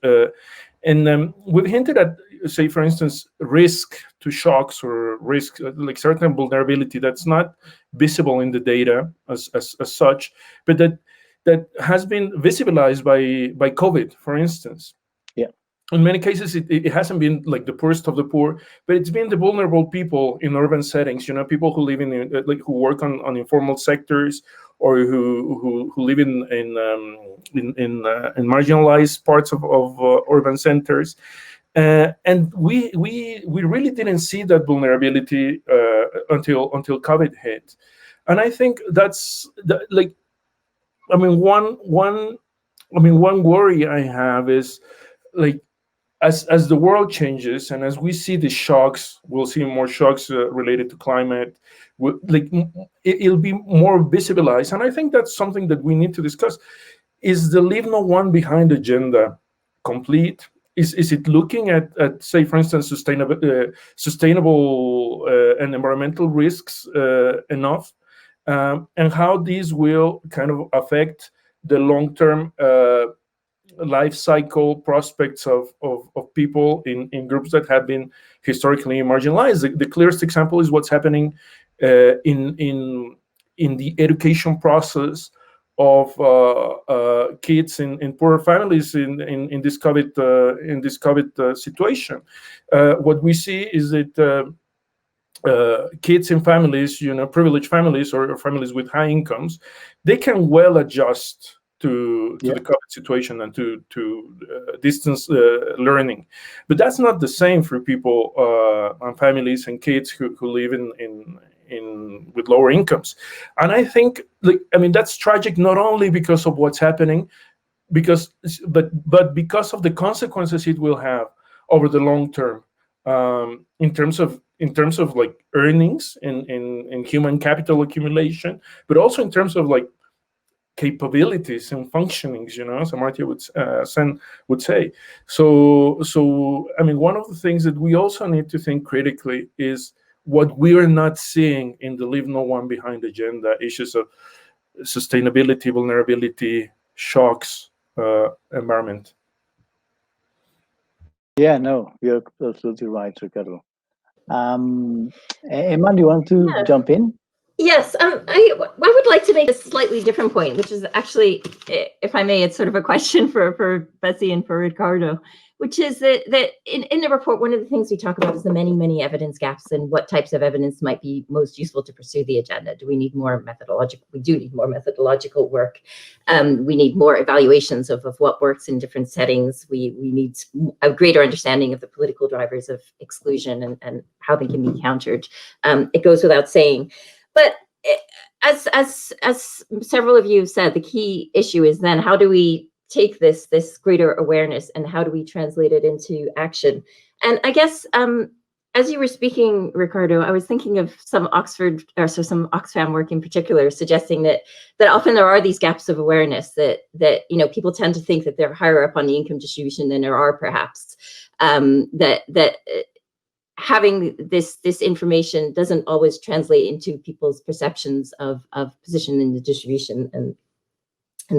And we've hinted at, say, for instance, risk to shocks or risk, like certain vulnerability that's not visible in the data as such, but that has been visibilized by COVID, for instance. Yeah. In many cases, it hasn't been like the poorest of the poor, but it's been the vulnerable people in urban settings. You know, people who live who work on informal sectors, or who live in marginalized parts of urban centers, and we really didn't see that vulnerability until COVID hit, and I think that's one worry I have is like, as the world changes and as we see the shocks, we'll see more shocks related to climate. It'll be more visibilized, and I think that's something that we need to discuss. Is the Leave No One Behind agenda complete? Is it looking at say, for instance, sustainable and environmental risks enough, and how these will kind of affect the long-term life cycle prospects of people in groups that have been historically marginalized. The clearest example is what's happening in the education process of kids in poorer families in this COVID situation. What we see is that kids in families, privileged families or families with high incomes, they can well adjust to the COVID situation and to distance learning, but that's not the same for people and families and kids who live in with lower incomes. And I think, that's tragic not only because of what's happening, but because of the consequences it will have over the long term, in terms of like earnings and human capital accumulation, but also in terms of like capabilities and functionings, as Amartya would say. So one of the things that we also need to think critically is what we are not seeing in the Leave No One Behind agenda: issues of sustainability, vulnerability, shocks, environment. Yeah, no, you're absolutely right, Ricardo. Emma, do you want to jump in? Yes, I would like to make a slightly different point, which is actually, if I may, it's sort of a question for Bessie and for Ricardo, which is that in the report, one of the things we talk about is the many evidence gaps and what types of evidence might be most useful to pursue the agenda. Do we need more methodological? We do need more methodological work. We need more evaluations of what works in different settings. We need a greater understanding of the political drivers of exclusion and how they can be countered. It goes without saying. But as several of you have said, the key issue is then how do we take this greater awareness and how do we translate it into action? And I guess as you were speaking, Ricardo, I was thinking of some some Oxfam work in particular, suggesting that often there are these gaps of awareness that people tend to think that they're higher up on the income distribution than there are, perhaps. Having this information doesn't always translate into people's perceptions of position in the distribution and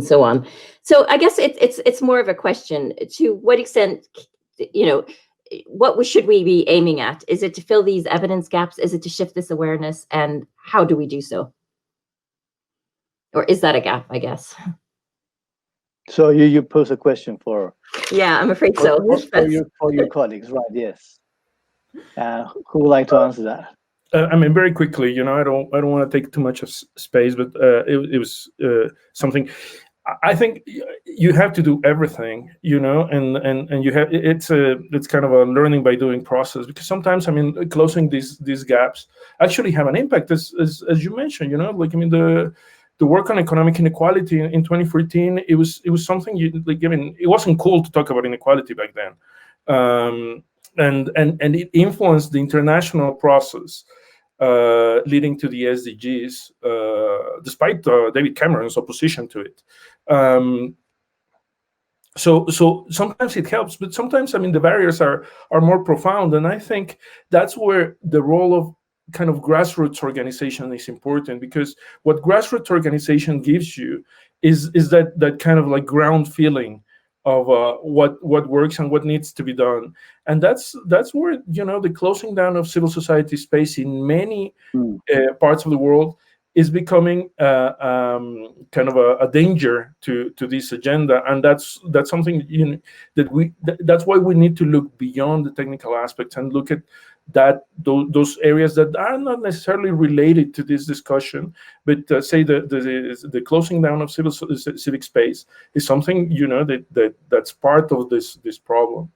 so on. So I guess it's more of a question: to what extent, what should we be aiming at? Is it to fill these evidence gaps? Is it to shift this awareness? And how do we do so? Or is that a gap, I guess? So you pose a question for... Yeah, I'm afraid so. For your colleagues, right? Yes. Who would like to answer that? I mean, very quickly. I don't want to take too much of space, but it was something. I think you have to do everything, and you have it's kind of a learning by doing process, because sometimes, I mean, closing these gaps actually have an impact, as you mentioned, like, I mean, the work on economic inequality in 2014, it was something it wasn't cool to talk about inequality back then, and it influenced the international process leading to the SDGs, despite David Cameron's opposition to it. So sometimes it helps, but sometimes, I mean, the barriers are more profound, and I think that's where the role of kind of grassroots organization is important, because what grassroots organization gives you is that kind of like ground feeling of what works and what needs to be done, and that's where the closing down of civil society space in many parts of the world is becoming kind of a danger to this agenda, and that's something that's why we need to look beyond the technical aspects and look at those areas that are not necessarily related to this discussion, but say the closing down of civic space is something that's part of this problem.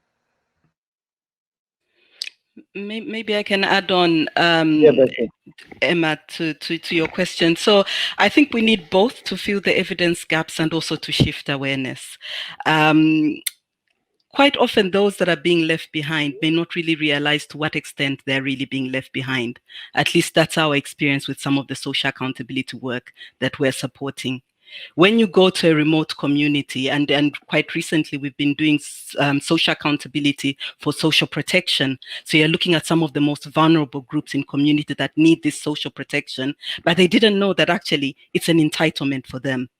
Maybe I can add on, Emma, to your question. So I think we need both to fill the evidence gaps and also to shift awareness. Quite often, those that are being left behind may not really realize to what extent they're really being left behind. At least that's our experience with some of the social accountability work that we're supporting. When you go to a remote community, and quite recently we've been doing social accountability for social protection. So you're looking at some of the most vulnerable groups in community that need this social protection, but they didn't know that actually it's an entitlement for them.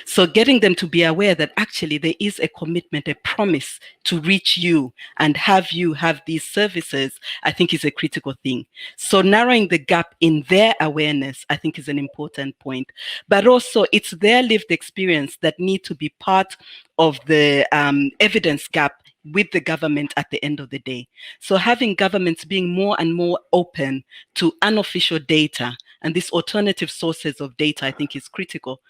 So getting them to be aware that actually there is a commitment, a promise to reach you and have you have these services, I think is a critical thing. So narrowing the gap in their awareness, I think, is an important point. But also it's their lived experience that need to be part of the evidence gap with the government at the end of the day. So having governments being more and more open to unofficial data and these alternative sources of data, I think, is critical.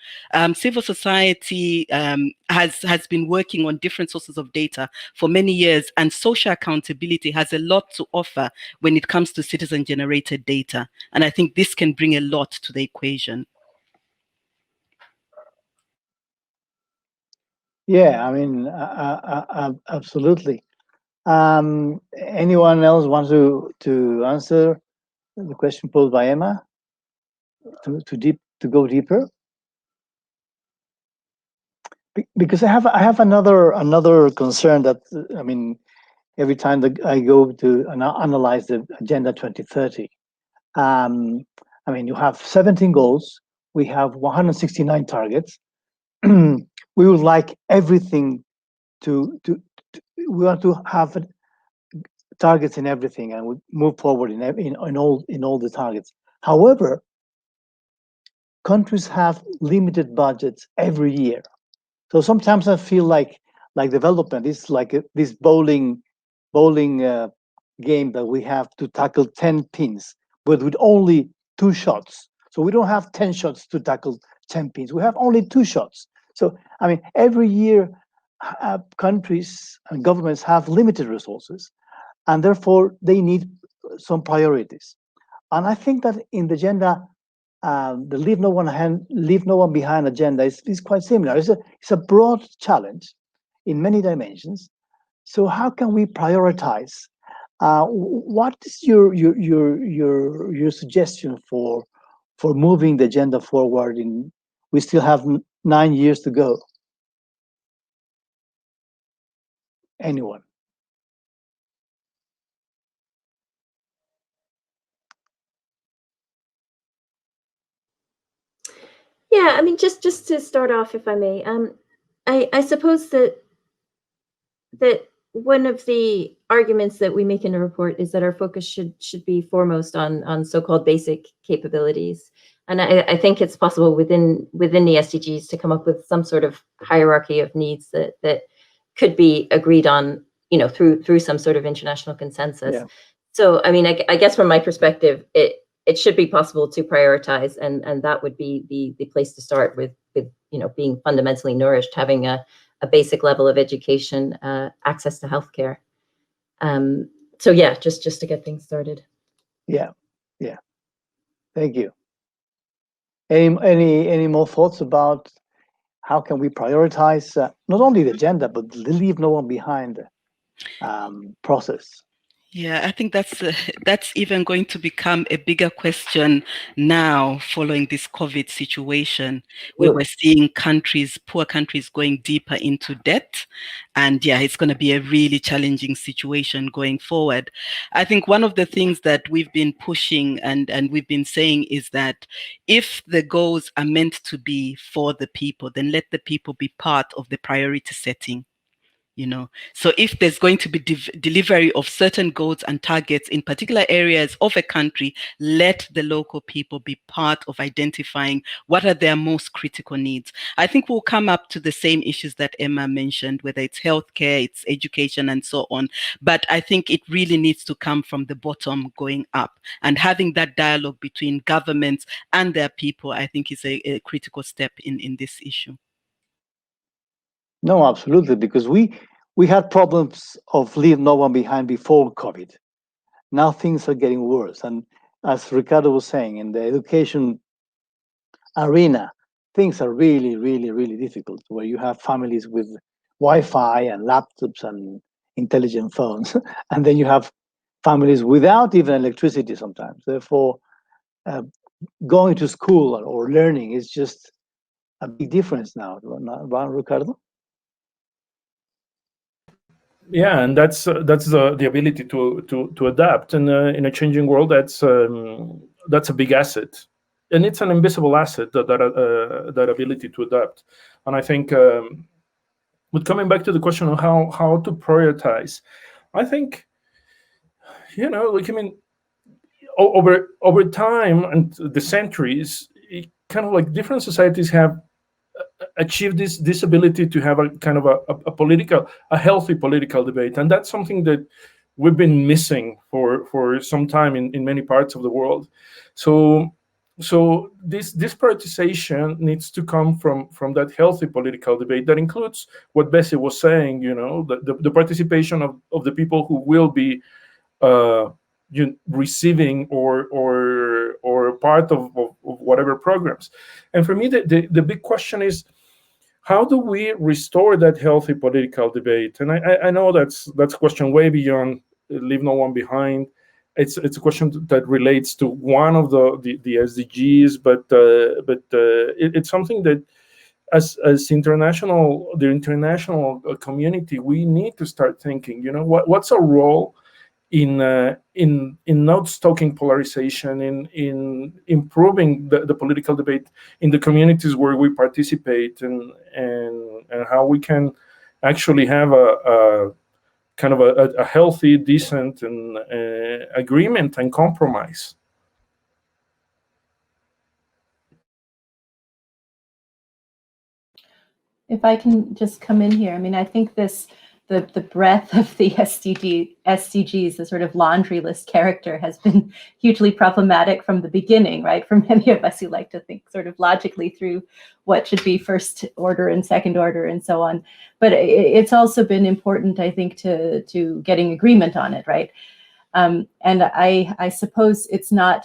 Civil society has been working on different sources of data for many years, and social accountability has a lot to offer when it comes to citizen-generated data. And I think this can bring a lot to the equation. Yeah, I mean, absolutely. Anyone else wants to answer the question posed by Emma? To go deeper? Because I have another concern that, I mean, every time that I go to analyze the Agenda 2030, I mean, you have 17 goals, we have 169 targets. We would like everything we want to have targets in everything, and we move forward in all the targets. However, countries have limited budgets every year. So sometimes I feel like development is like this bowling game that we have to tackle 10 pins, but with only 2 shots. So we don't have 10 shots to tackle 10 pins. We have only 2 shots. So, I mean, every year countries and governments have limited resources, and therefore they need some priorities. And I think that in the agenda, the leave no one behind agenda is quite similar. It's a broad challenge in many dimensions. So how can we prioritize What is your suggestion for moving the agenda forward? We still have 9 years to go. Anyone? Yeah, I mean, just to start off, if I may, I suppose that one of the arguments that we make in the report is that our focus should be foremost on so-called basic capabilities, and I think it's possible within the SDGs to come up with some sort of hierarchy of needs that could be agreed on, through some sort of international consensus. Yeah. So, I mean, I guess from my perspective, it should be possible to prioritize, and that would be the place to start with being fundamentally nourished, having a basic level of education, access to healthcare. So yeah, just to get things started. Yeah. Thank you. Any more thoughts about how can we prioritize not only the agenda but leave no one behind process? Yeah, I think that's even going to become a bigger question now following this COVID situation, where we're seeing poor countries going deeper into debt. And yeah, it's going to be a really challenging situation going forward. I think one of the things that we've been pushing and we've been saying is that if the goals are meant to be for the people, then let the people be part of the priority setting. So if there's going to be delivery of certain goals and targets in particular areas of a country, let the local people be part of identifying what are their most critical needs. I think we'll come up to the same issues that Emma mentioned, whether it's healthcare, it's education, and so on. But I think it really needs to come from the bottom going up, and having that dialogue between governments and their people, I think, is a critical step in this issue. No, absolutely, because we had problems of leave no one behind before COVID. Now things are getting worse, and as Ricardo was saying, in the education arena, things are really, really, really difficult. Where you have families with Wi-Fi and laptops and intelligent phones, and then you have families without even electricity sometimes. Therefore, going to school or learning is just a big difference now, right, Ricardo? Yeah, and that's the ability to adapt, and in a changing world, that's a big asset, and it's an invisible asset, that ability to adapt. And I think, but coming back to the question of how to prioritize, I think, like, I mean, over time and the centuries, kind of like different societies have achieve this ability to have a kind of a healthy political debate, and that's something that we've been missing for some time in many parts of the world. So this prioritization needs to come from that healthy political debate that includes what Bessie was saying, the participation of the people who will be receiving or part of whatever programs. And for me, the big question is, how do we restore that healthy political debate? And I know that's a question way beyond leave no one behind. It's a question that relates to one of the SDGs, but it's something that as the international community, we need to start thinking. What's our role in not stoking polarization, in improving the political debate in the communities where we participate, and how we can actually have a kind of a healthy, decent, and agreement and compromise. If I can just come in here, I mean, I think the breadth of the SDGs, the sort of laundry list character, has been hugely problematic from the beginning, right? For many of us who like to think sort of logically through what should be first order and second order and so on. But it's also been important, I think, to getting agreement on it, right? And I suppose it's a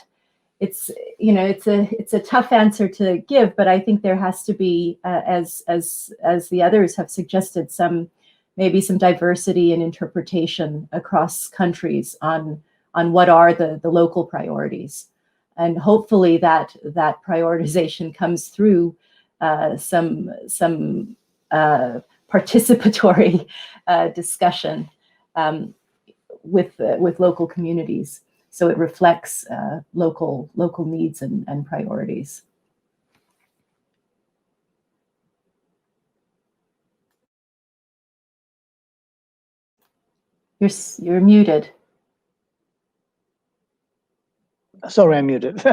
tough answer to give, but I think there has to be, as the others have suggested, some maybe some diversity in interpretation across countries on what are the local priorities. And hopefully that prioritization comes through some participatory discussion with local communities, so it reflects local needs and priorities. You're muted. Sorry, I'm muted.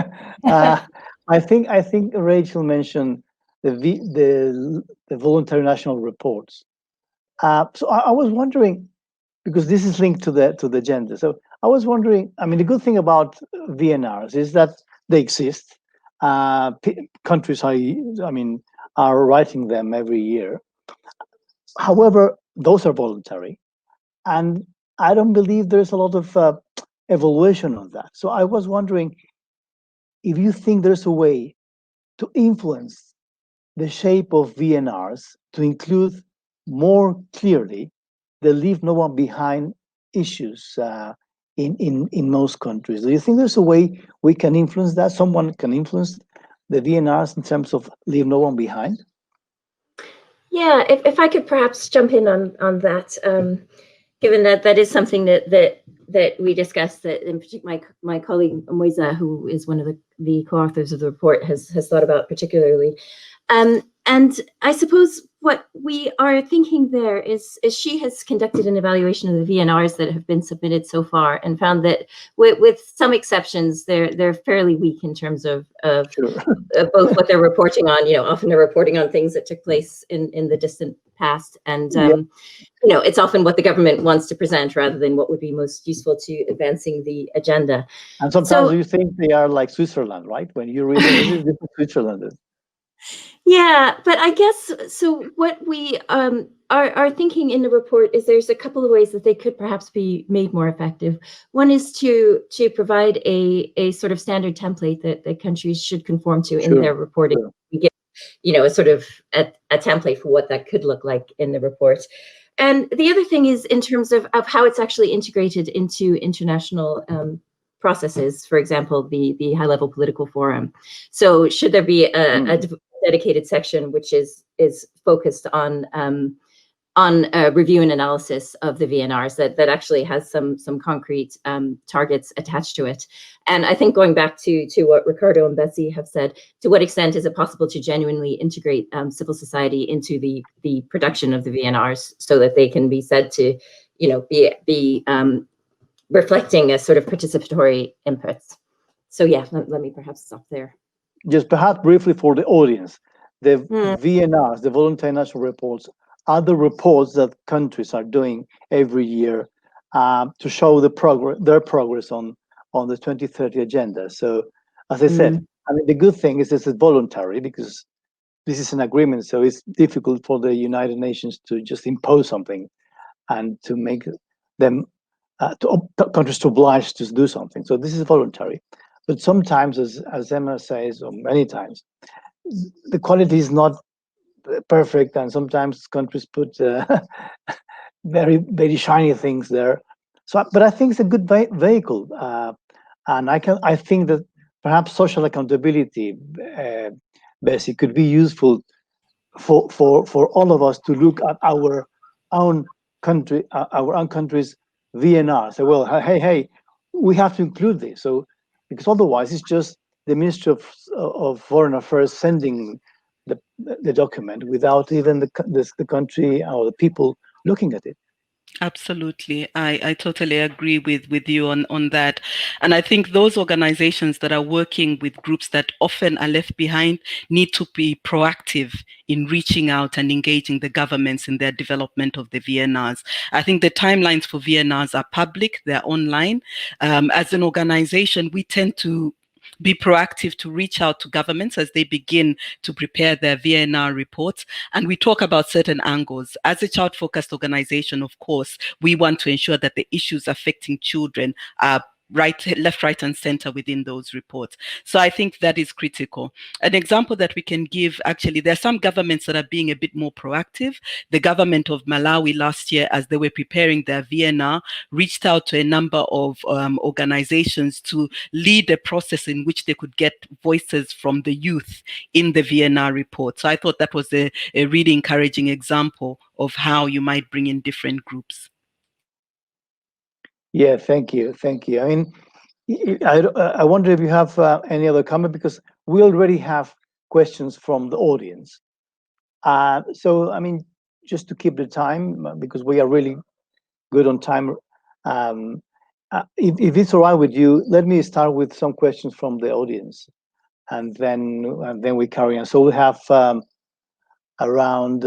I think Rachel mentioned the voluntary national reports. So I was wondering, because this is linked to the gender. So I was wondering. I mean, the good thing about VNRs is that they exist. Countries are writing them every year. However, those are voluntary, and I don't believe there's a lot of evaluation on that. So I was wondering if you think there's a way to influence the shape of VNRs to include more clearly the leave no one behind issues in most countries. Do you think there's a way we can influence that? Someone can influence the VNRs in terms of leave no one behind? Yeah, if I could perhaps jump in on that, given that is something that we discussed, that in particular my colleague Moisa, who is one of the co-authors of the report, has thought about particularly. And I suppose what we are thinking there is she has conducted an evaluation of the VNRs that have been submitted so far and found that with some exceptions, they're fairly weak in terms of Sure. both what they're reporting on. Often they're reporting on things that took place in the distant past, and it's often what the government wants to present rather than what would be most useful to advancing the agenda. And sometimes you think they are like Switzerland, right? When you read this is Switzerland is. Yeah, but I guess so. What we are thinking in the report is there's a couple of ways that they could perhaps be made more effective. One is to provide a sort of standard template that countries should conform to in their reporting. Sure. We get, a sort of a template for what that could look like in the report. And the other thing is in terms of how it's actually integrated into international processes, for example, the high-level political forum. So should there be a dedicated section which is focused on review and analysis of the VNRs that actually has some concrete targets attached to it? And I think going back to what Ricardo and Betsy have said, to what extent is it possible to genuinely integrate civil society into the production of the VNRs so that they can be said to, be reflecting a sort of participatory inputs? So yeah, let me perhaps stop there. Just perhaps briefly for the audience, the VNRs, the voluntary national reports, are the reports that countries are doing every year to show their progress on the 2030 agenda. So, as I said, I mean, the good thing is this is voluntary because this is an agreement, so it's difficult for the United Nations to just impose something and to make them countries to oblige to do something. So this is voluntary. But sometimes, as Emma says, or many times, the quality is not perfect, and sometimes countries put very, very shiny things there. So, but I think it's a good vehicle, and I think that perhaps social accountability, Bessie, could be useful for all of us to look at our own country, our own country's VNR. Say, well, hey, we have to include this. So, because otherwise, it's just the Ministry of Foreign Affairs sending the document without even the country or the people looking at it. Absolutely. I totally agree with you on that. And I think those organizations that are working with groups that often are left behind need to be proactive in reaching out and engaging the governments in their development of the VNRs. I think the timelines for VNRs are public, they're online. As an organization, we tend to be proactive to reach out to governments as they begin to prepare their VNR reports. And we talk about certain angles. As a child-focused organization, of course, we want to ensure that the issues affecting children are left, right, and center within those reports. So I think that is critical. An example that we can give, actually, there are some governments that are being a bit more proactive. The government of Malawi last year, as they were preparing their VNR, reached out to a number of organizations to lead a process in which they could get voices from the youth in the VNR report. So I thought that was a really encouraging example of how you might bring in different groups. Yeah, thank you. I mean, I wonder if you have any other comment, because we already have questions from the audience. So, I mean, just to keep the time, because we are really good on time, if it's all right with you, let me start with some questions from the audience, and then we carry on. So we have around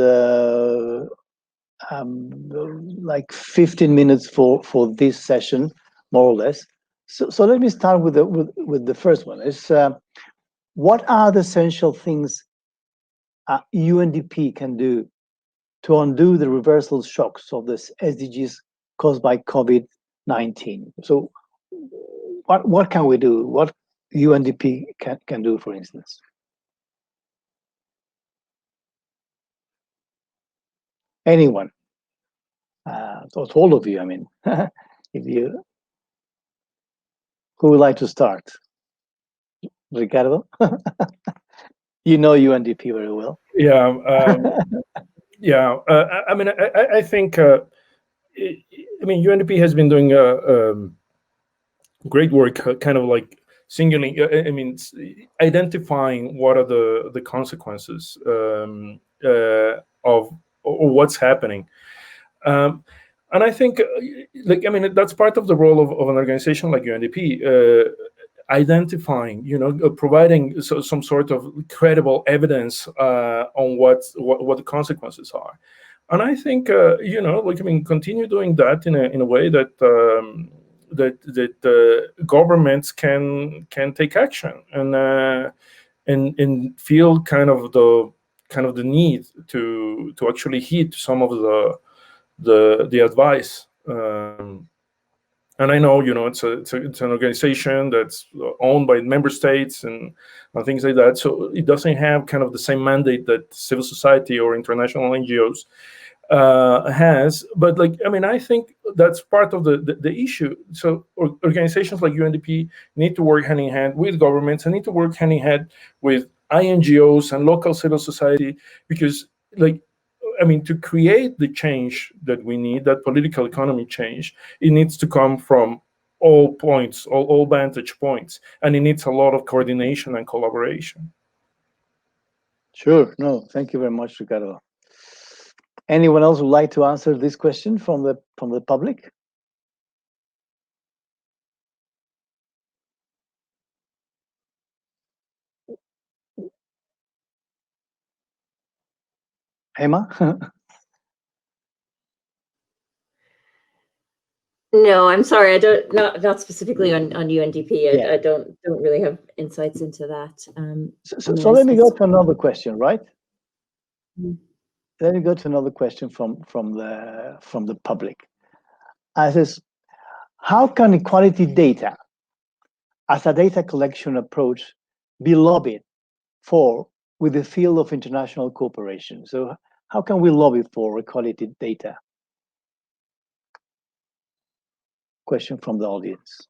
like 15 minutes for this session, more or less. So let me start with the first one. Is what are the essential things UNDP can do to undo the reversal shocks of the SDGs caused by COVID-19? So what can we do? What UNDP can do, for instance? Anyone? So to all of you, I mean, if you, who would like to start? Ricardo? You know UNDP very well. Yeah, yeah. I mean, I think I mean UNDP has been doing great work, kind of like singling. I mean, identifying what are the consequences of or what's happening. And I think, like, I mean, that's part of the role of an organization like UNDP, identifying, providing some sort of credible evidence on what the consequences are. And I think, like, I mean, continue doing that in a way that that governments can take action and feel kind of the need to actually heed some of the advice. And I know, it's an organization that's owned by member states and things like that. So it doesn't have kind of the same mandate that civil society or international NGOs has. But, like, I mean, I think that's part of the issue. So organizations like UNDP need to work hand in hand with governments and need to work hand in hand with INGOs and local civil society, because, like, I mean, to create the change that we need, that political economy change, it needs to come from all points, all vantage points, and it needs a lot of coordination and collaboration. Sure. No, thank you very much, Ricardo. Anyone else would like to answer this question from the public? Emma? No, I'm sorry. I don't, not specifically on UNDP. Yeah. I don't really have insights into that. So let me go to another question, right? Mm-hmm. Let me go to another question from the public. It says, how can equality data as a data collection approach be lobbied for with the field of international cooperation? So how can we lobby for equality data? Question from the audience.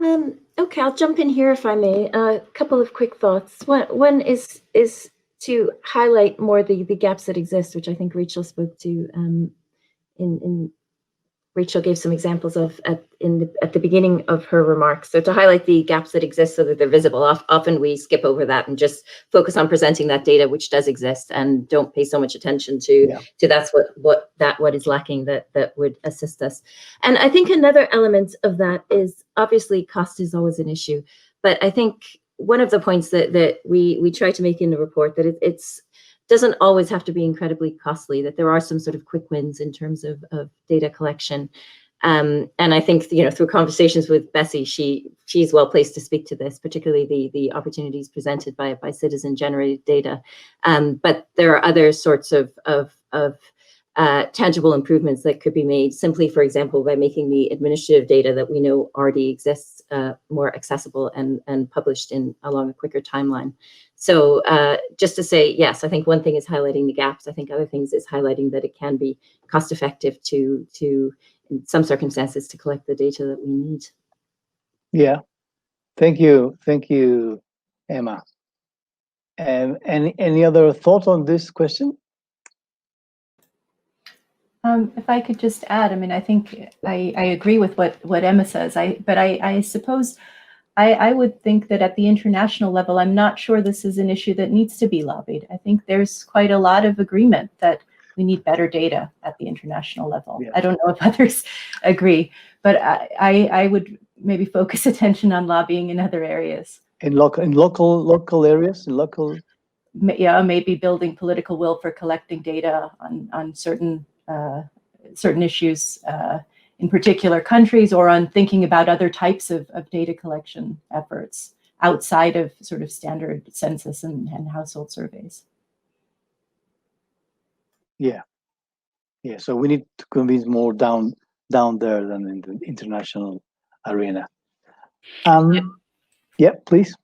Okay, I'll jump in here if I may. A couple of quick thoughts. One is to highlight more the gaps that exist, which I think Rachel spoke to. Rachel gave some examples of at the beginning of her remarks. So to highlight the gaps that exist so that they're visible. Often we skip over that and just focus on presenting that data which does exist and don't pay so much attention to that's what is lacking that would assist us. And I think another element of that is obviously cost is always an issue, but I think one of the points that we try to make in the report that it's doesn't always have to be incredibly costly, that there are some sort of quick wins in terms of data collection. And I think, through conversations with Bessie, she's well placed to speak to this, particularly the opportunities presented by citizen generated data. But there are other sorts of tangible improvements that could be made simply, for example, by making the administrative data that we know already exists more accessible and published in along a quicker timeline. So just to say, yes, I think one thing is highlighting the gaps. I think other things is highlighting that it can be cost effective to in some circumstances, to collect the data that we need. Yeah, thank you, Emma. And any other thoughts on this question? If I could just add, I mean, I think I agree with what Emma says. But I suppose I would think that at the international level, I'm not sure this is an issue that needs to be lobbied. I think there's quite a lot of agreement that we need better data at the international level. Yeah. I don't know if others agree, but I would maybe focus attention on lobbying in other areas. In local areas, yeah, maybe building political will for collecting data on certain issues in particular countries, or on thinking about other types of data collection efforts outside of sort of standard census and household surveys. Yeah. So we need to convince more down there than in the international arena. Yeah, please.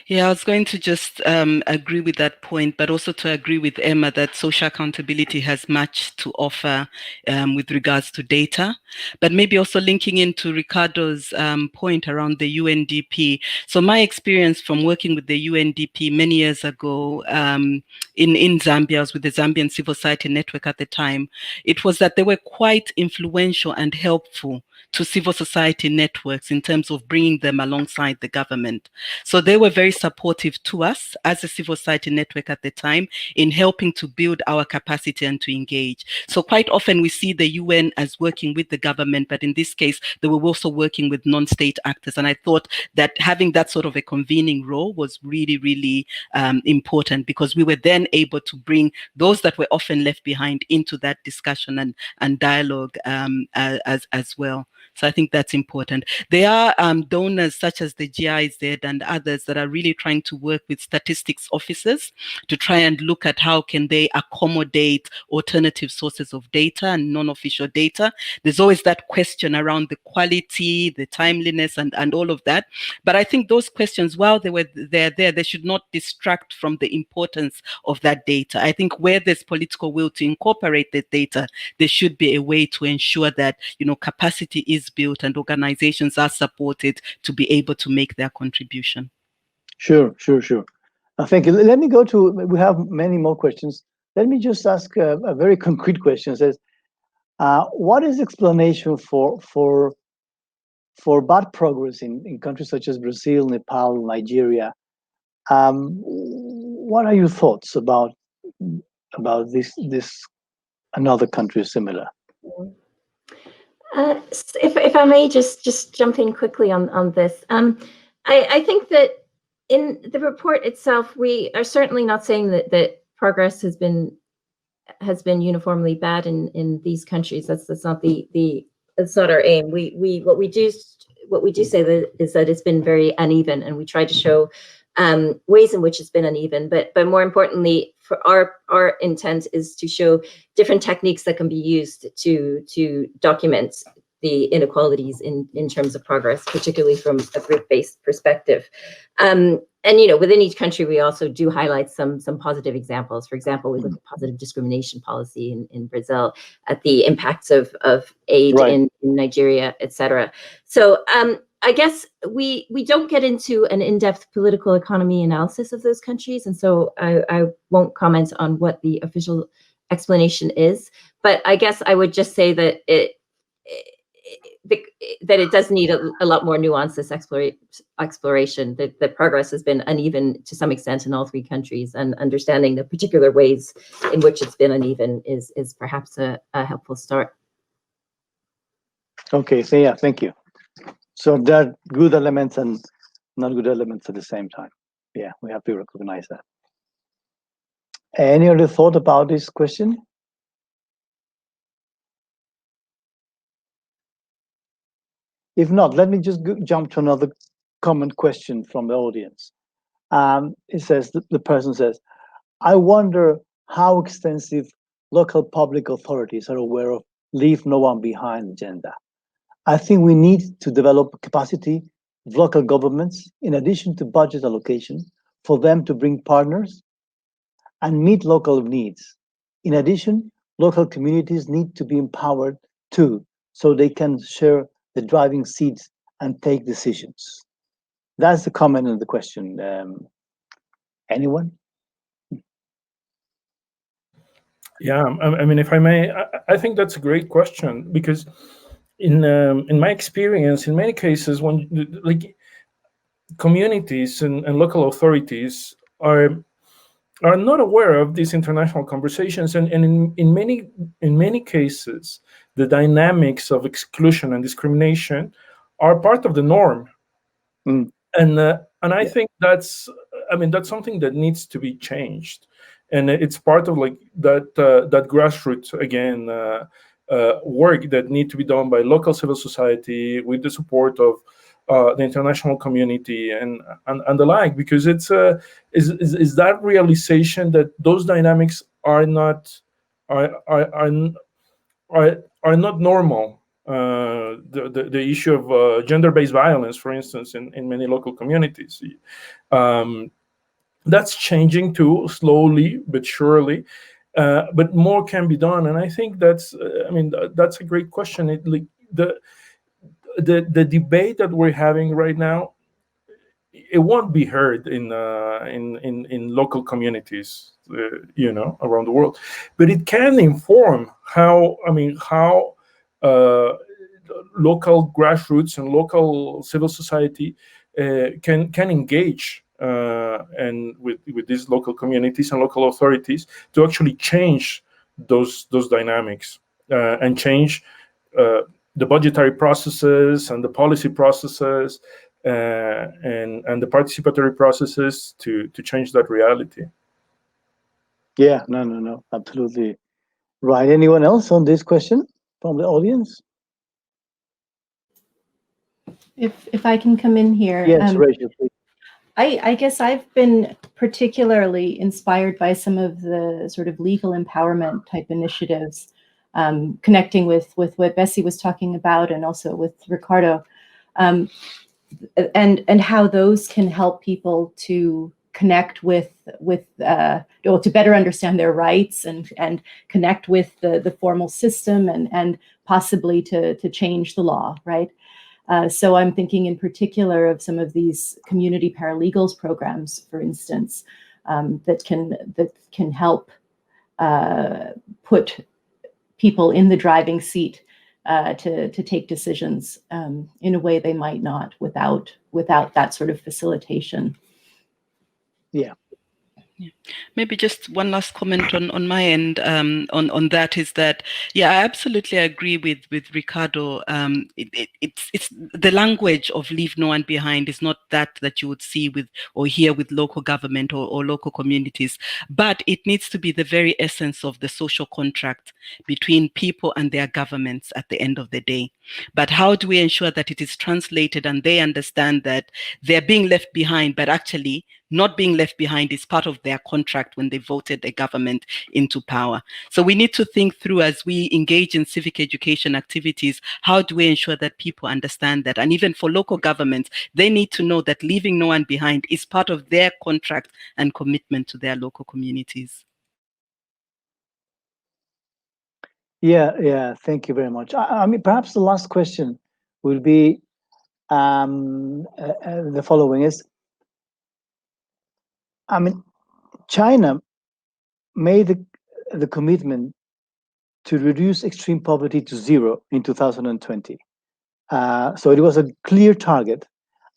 Yeah, I was going to just agree with that point, but also to agree with Emma that social accountability has much to offer with regards to data, but maybe also linking into Ricardo's point around the UNDP. So my experience from working with the UNDP many years ago in Zambia, I was with the Zambian Civil Society Network at the time, it was that they were quite influential and helpful to civil society networks in terms of bringing them alongside the government. So they were very supportive to us as a civil society network at the time in helping to build our capacity and to engage. So quite often we see the UN as working with the government, but in this case, they were also working with non-state actors. And I thought that having that sort of a convening role was really, really important, because we were then able to bring those that were often left behind into that discussion and dialogue as well. So I think that's important. There are donors such as the GIZ and others that are really trying to work with statistics officers to try and look at how can they accommodate alternative sources of data and non-official data. There's always that question around the quality, the timeliness, and all of that. But I think those questions, while they're there, they should not distract from the importance of that data. I think where there's political will to incorporate the data, there should be a way to ensure that, capacity is built and organizations are supported to be able to make their contribution. Sure. Thank you. Let me go to, we have many more questions. Let me just ask a very concrete question. It says, what is the explanation for bad progress in countries such as Brazil, Nepal, Nigeria? What are your thoughts about this another country similar? If I may just jump in quickly on this, I think that in the report itself, we are certainly not saying that progress has been uniformly bad in these countries. That's not that's not our aim. What we do say is that it's been very uneven, and we try to show ways in which it's been uneven. But more importantly, for our intent is to show different techniques that can be used to document the inequalities in terms of progress, particularly from a group-based perspective. And within each country, we also do highlight some positive examples. For example, we look at positive discrimination policy in Brazil, at the impacts of aid in Nigeria, etc. So I guess we don't get into an in-depth political economy analysis of those countries, and so I won't comment on what the official explanation is. But I guess I would just say that it does need a lot more nuance, this exploration, that progress has been uneven to some extent in all three countries, and understanding the particular ways in which it's been uneven is perhaps a helpful start. Okay, so yeah, thank you. So there are good elements and not good elements at the same time. Yeah, we have to recognize that. Any other thought about this question? If not, let me just jump to another common question from the audience. It says, the person says, I wonder how extensive local public authorities are aware of Leave No One Behind agenda. I think we need to develop capacity of local governments, in addition to budget allocation, for them to bring partners and meet local needs. In addition, local communities need to be empowered too, so they can share the driving seats and take decisions. That's the comment on the question. Anyone? Yeah, I mean, if I may, I think that's a great question, because in my experience, in many cases, when like communities and local authorities are not aware of these international conversations, and in many cases, the dynamics of exclusion and discrimination are part of the norm. Mm. And I Yeah. think that's, I mean, that's something that needs to be changed, and it's part of like that grassroots again work that need to be done by local civil society with the support of the international community and the like, because it's is that realization that those dynamics are not are are not normal. The issue of gender-based violence, for instance, in many local communities, um, that's changing too, slowly but surely. But more can be done, and I think that's. I mean, that's a great question. It, like, the debate that we're having right now, it won't be heard in local communities, around the world, but it can inform how, I mean, how uh, local grassroots and local civil society can engage and with these local communities and local authorities to actually change those dynamics and change the budgetary processes and the policy processes and the participatory processes to change that reality. Yeah, no, absolutely right. Anyone else on this question from the audience? If I can come in here. Yes, Rachel, please. I guess I've been particularly inspired by some of the sort of legal empowerment type initiatives, connecting with what Bessie was talking about, and also with Ricardo, and how those can help people to connect with or to better understand their rights and connect with the formal system and possibly to change the law, right? So I'm thinking in particular of some of these community paralegals programs, for instance, that can help put people in the driving seat to take decisions in a way they might not without that sort of facilitation. Yeah. Maybe just one last comment on my end on that is that, yeah, I absolutely agree with Ricardo. It's the language of leave no one behind is not that you would see with or hear with local government or local communities, but it needs to be the very essence of the social contract between people and their governments at the end of the day. But how do we ensure that it is translated and they understand that they're being left behind, but actually not being left behind is part of their contract when they voted the government into power. So we need to think through, as we engage in civic education activities, how do we ensure that people understand that? And even for local governments, they need to know that leaving no one behind is part of their contract and commitment to their local communities. Yeah. Thank you very much. I mean, perhaps the last question will be the following: is, I mean, China made the commitment to reduce extreme poverty to zero in 2020. So it was a clear target.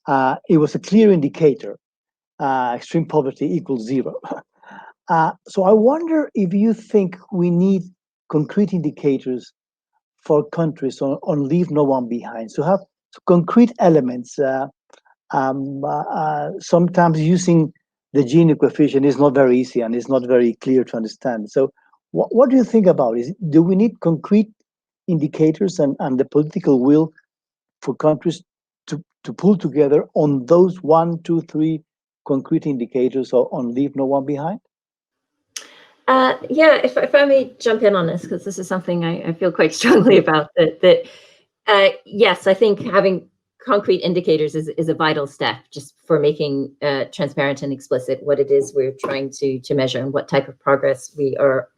It was a clear indicator. Extreme poverty equals zero. So I wonder if you think we need concrete indicators for countries on leave no one behind. So have concrete elements. Sometimes using the Gini coefficient is not very easy and it's not very clear to understand. So what do you think about it? Do we need concrete indicators and the political will for countries to pull together on those 1, 2, 3 concrete indicators on leave no one behind? Yeah, if I may jump in on this, because this is something I feel quite strongly about, yes, I think having concrete indicators is a vital step just for making transparent and explicit what it is we're trying to measure and what type of progress we are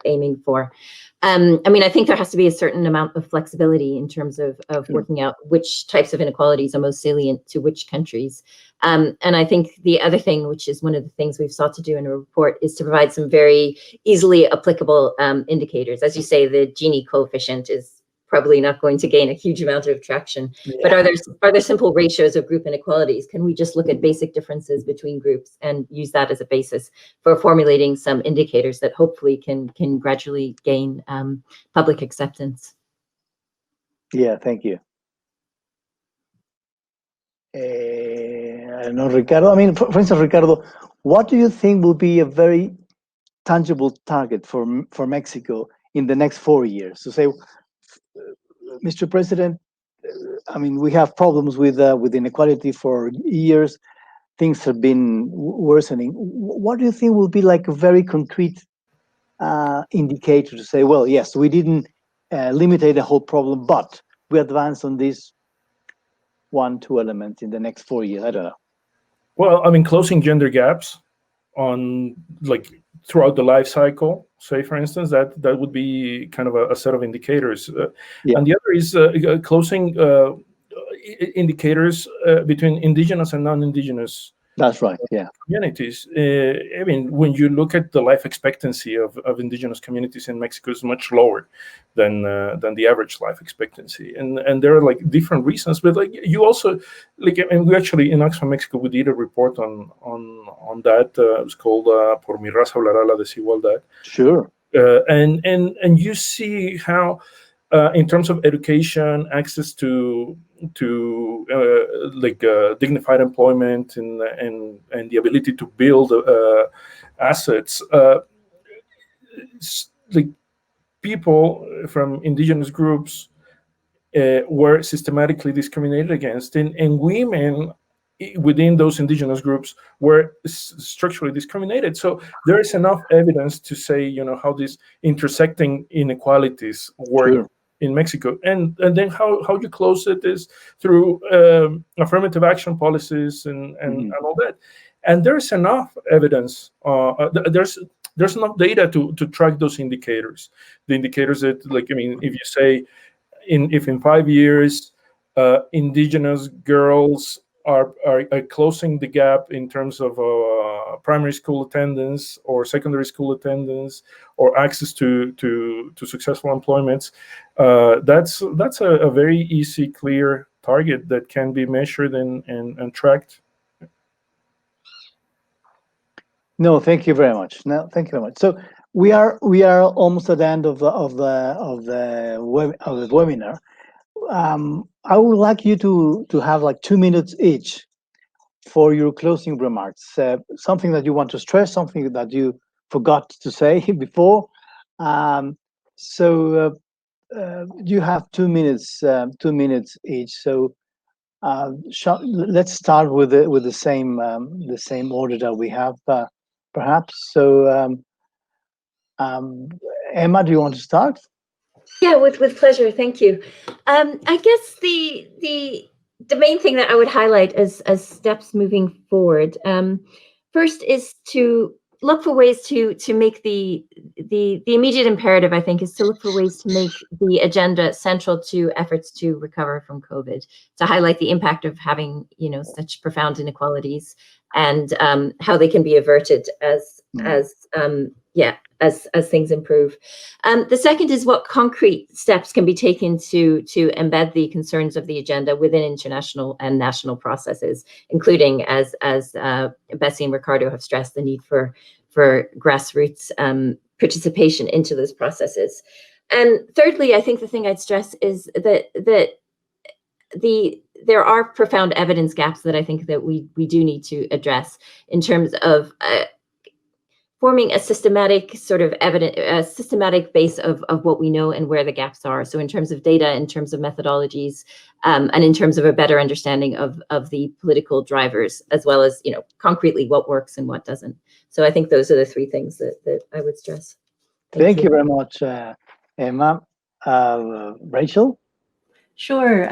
aiming for. I mean, I think there has to be a certain amount of flexibility in terms of working out which types of inequalities are most salient to which countries. And I think the other thing, which is one of the things we've sought to do in a report, is to provide some very easily applicable indicators. As you say, the Gini coefficient is probably not going to gain a huge amount of traction. Yeah. But are there simple ratios of group inequalities? Can we just look at basic differences between groups and use that as a basis for formulating some indicators that hopefully can gradually gain public acceptance? Yeah, thank you. I don't know, Ricardo. I mean, for instance, Ricardo, what do you think will be a very tangible target for Mexico in the next 4 years? To say, Mr. President, I mean, we have problems with inequality for years. Things have been worsening. What do you think will be like a very concrete indicator to say, well, yes, we didn't eliminate the whole problem, but we advanced on this 1-2 elements in the next 4 years? I don't know. Well, I mean, closing gender gaps on like throughout the life cycle, say for instance, that would be kind of a set of indicators. Yeah. And the other is closing indicators between indigenous and non-indigenous. That's right. Yeah. Communities. I mean, when you look at the life expectancy of indigenous communities in Mexico, is much lower than the average life expectancy, and there are like different reasons. But like you also like, and we actually in Oxfam Mexico we did a report on that. It was called "Por mi raza hablará la desigualdad." Sure. And you see how. In terms of education, access to dignified employment and the ability to build assets, like people from indigenous groups were systematically discriminated against, and women within those indigenous groups were structurally discriminated. So there is enough evidence to say, you know, how these intersecting inequalities work. Sure. In Mexico, and then how you close it is through affirmative action policies and all that, and there's enough evidence. There's enough data to track those indicators. The indicators that, like, I mean, if you say if in 5 years indigenous girls are closing the gap in terms of primary school attendance or secondary school attendance or access to successful employments, that's a very easy, clear target that can be measured and tracked. No, thank you very much. No, thank you very much. So we are almost at the end of the webinar. I would like you to have like 2 minutes each for your closing remarks. Something that you want to stress, something that you forgot to say before. You have 2 minutes. 2 minutes each. So let's start with the same order that we have, perhaps. So Emma, do you want to start? Yeah, with pleasure. Thank you. I guess the main thing that I would highlight as steps moving forward, first is to look for ways to make the immediate imperative, I think, is to look for ways to make the agenda central to efforts to recover from COVID, to highlight the impact of having, you know, such profound inequalities and how they can be averted as things improve. The second is what concrete steps can be taken to embed the concerns of the agenda within international and national processes, including, as Bessie and Ricardo have stressed, the need for grassroots participation into those processes. And thirdly, I think the thing I'd stress is that there are profound evidence gaps that I think that we do need to address in terms of forming a systematic sort of a systematic base of what we know and where the gaps are. So in terms of data, in terms of methodologies, and in terms of a better understanding of the political drivers, as well as, concretely what works and what doesn't. So I think those are the three things that I would stress. Thank you very much, Emma. Rachel? Sure.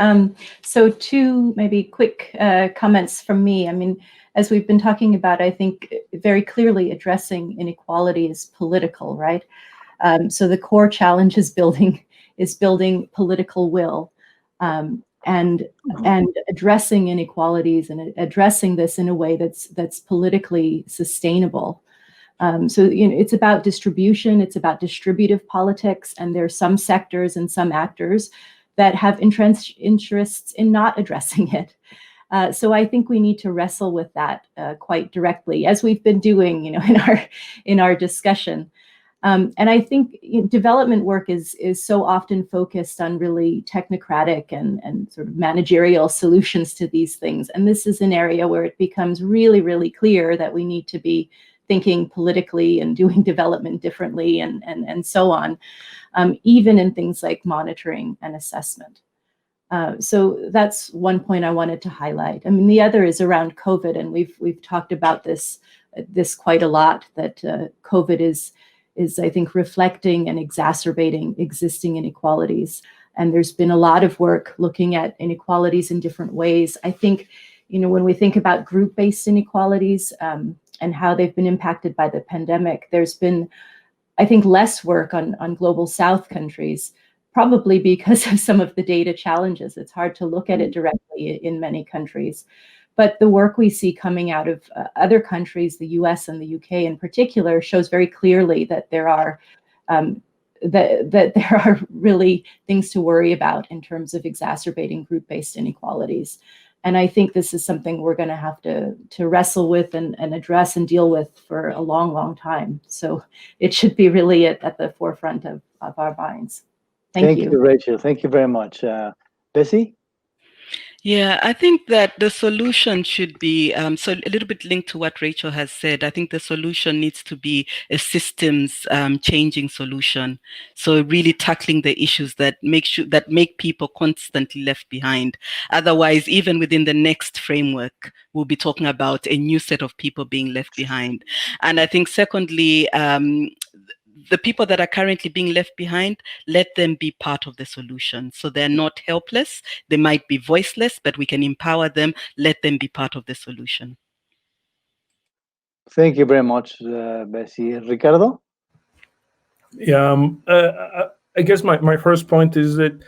So two maybe quick comments from me. I mean, as we've been talking about, I think very clearly addressing inequality is political, right? So the core challenge is building political will, and addressing inequalities and addressing this in a way that's politically sustainable. So it's about distribution, it's about distributive politics, and there's some sectors and some actors that have interests in not addressing it. So I think we need to wrestle with that quite directly, as we've been doing, in our discussion. And I think development work is so often focused on really technocratic and sort of managerial solutions to these things. And this is an area where it becomes really, really clear that we need to be thinking politically and doing development differently and so on, even in things like monitoring and assessment. So that's one point I wanted to highlight. I mean, the other is around COVID, and we've talked about this quite a lot, that COVID is I think reflecting and exacerbating existing inequalities. And there's been a lot of work looking at inequalities in different ways. I think, when we think about group-based inequalities, and how they've been impacted by the pandemic, there's been, I think, less work on global South countries, probably because of some of the data challenges. It's hard to look at it directly in many countries. But the work we see coming out of other countries, the US and the UK in particular, shows very clearly that there are that there are really things to worry about in terms of exacerbating group-based inequalities. And I think this is something we're going to have to wrestle with and address and deal with for a long, long time. So it should be really at the forefront of our minds. Thank you. Thank you, Rachel. Thank you very much. Bessie? Yeah, I think that the solution should be, so a little bit linked to what Rachel has said. I think the solution needs to be a systems changing solution. So really tackling the issues that make people constantly left behind. Otherwise, even within the next framework, we'll be talking about a new set of people being left behind. And I think secondly, the people that are currently being left behind, let them be part of the solution. So they're not helpless. They might be voiceless, but we can empower them. Let them be part of the solution. Thank you very much, Bessie. Ricardo? Yeah, I guess my first point is that,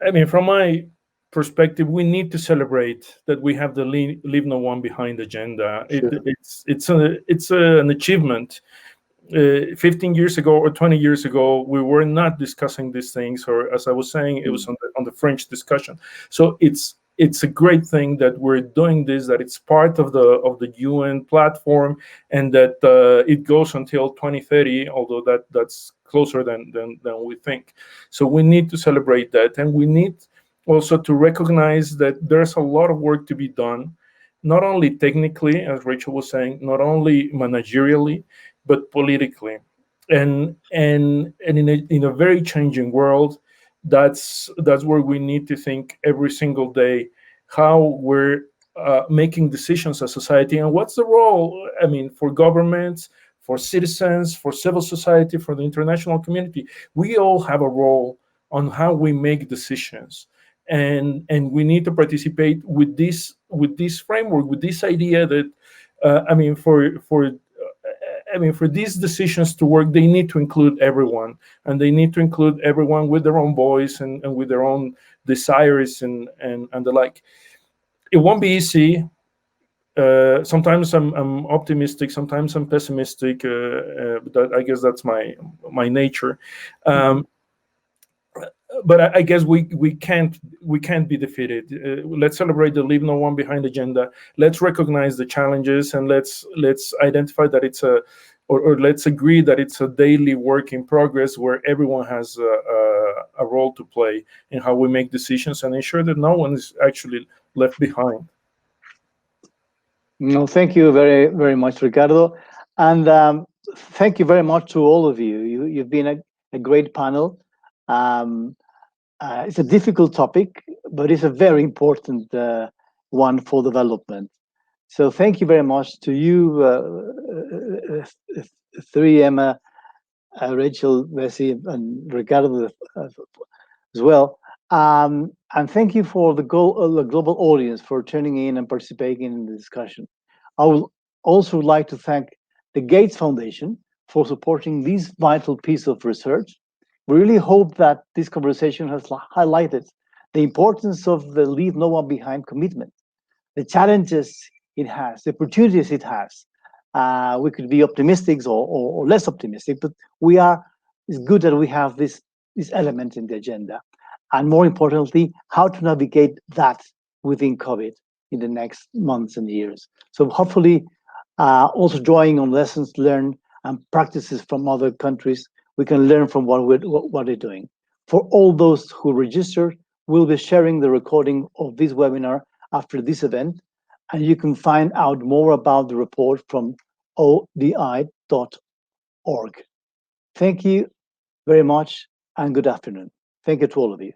I mean, from my perspective, we need to celebrate that we have the Leave No One Behind agenda. Sure. It's an achievement. 15 years ago or 20 years ago, we were not discussing these things, or as I was saying, it was on the French discussion. So it's a great thing that we're doing this, that it's part of the UN platform, and that it goes until 2030, although that's closer than we think. So we need to celebrate that, and we need also to recognize that there's a lot of work to be done, not only technically, as Rachel was saying, not only managerially, but politically, and in a very changing world, that's where we need to think every single day how we're making decisions as society, and what's the role, I mean, for governments, for citizens, for civil society, for the international community. We all have a role on how we make decisions, and we need to participate with this framework, with this idea that for these decisions to work, they need to include everyone, and they need to include everyone with their own voice and with their own desires and the like. It won't be easy. Sometimes I'm optimistic, sometimes I'm pessimistic, but I guess that's my nature. But I guess we can't be defeated. Let's celebrate the Leave No One Behind agenda. Let's recognize the challenges, and let's identify that it's or let's agree that it's a daily work in progress where everyone has a role to play in how we make decisions and ensure that no one is actually left behind. No, thank you very, very much, Ricardo. And thank you very much to all of you. You've been a great panel. Um, it's a difficult topic, but it's a very important one for development. So thank you very much to you, three, Emma, Rachel, Bessie, and Ricardo as well. And thank you for the global audience for tuning in and participating in the discussion. I would also like to thank the Gates Foundation for supporting this vital piece of research. We really hope that this conversation has highlighted the importance of the Leave No One Behind commitment, the challenges it has, the opportunities it has. We could be optimistic or less optimistic, but it's good that we have this element in the agenda. And more importantly, how to navigate that within COVID in the next months and years. So hopefully, also drawing on lessons learned and practices from other countries, we can learn from what they're doing. For all those who registered, we'll be sharing the recording of this webinar after this event, and you can find out more about the report from odi.org. Thank you very much and good afternoon. Thank you to all of you.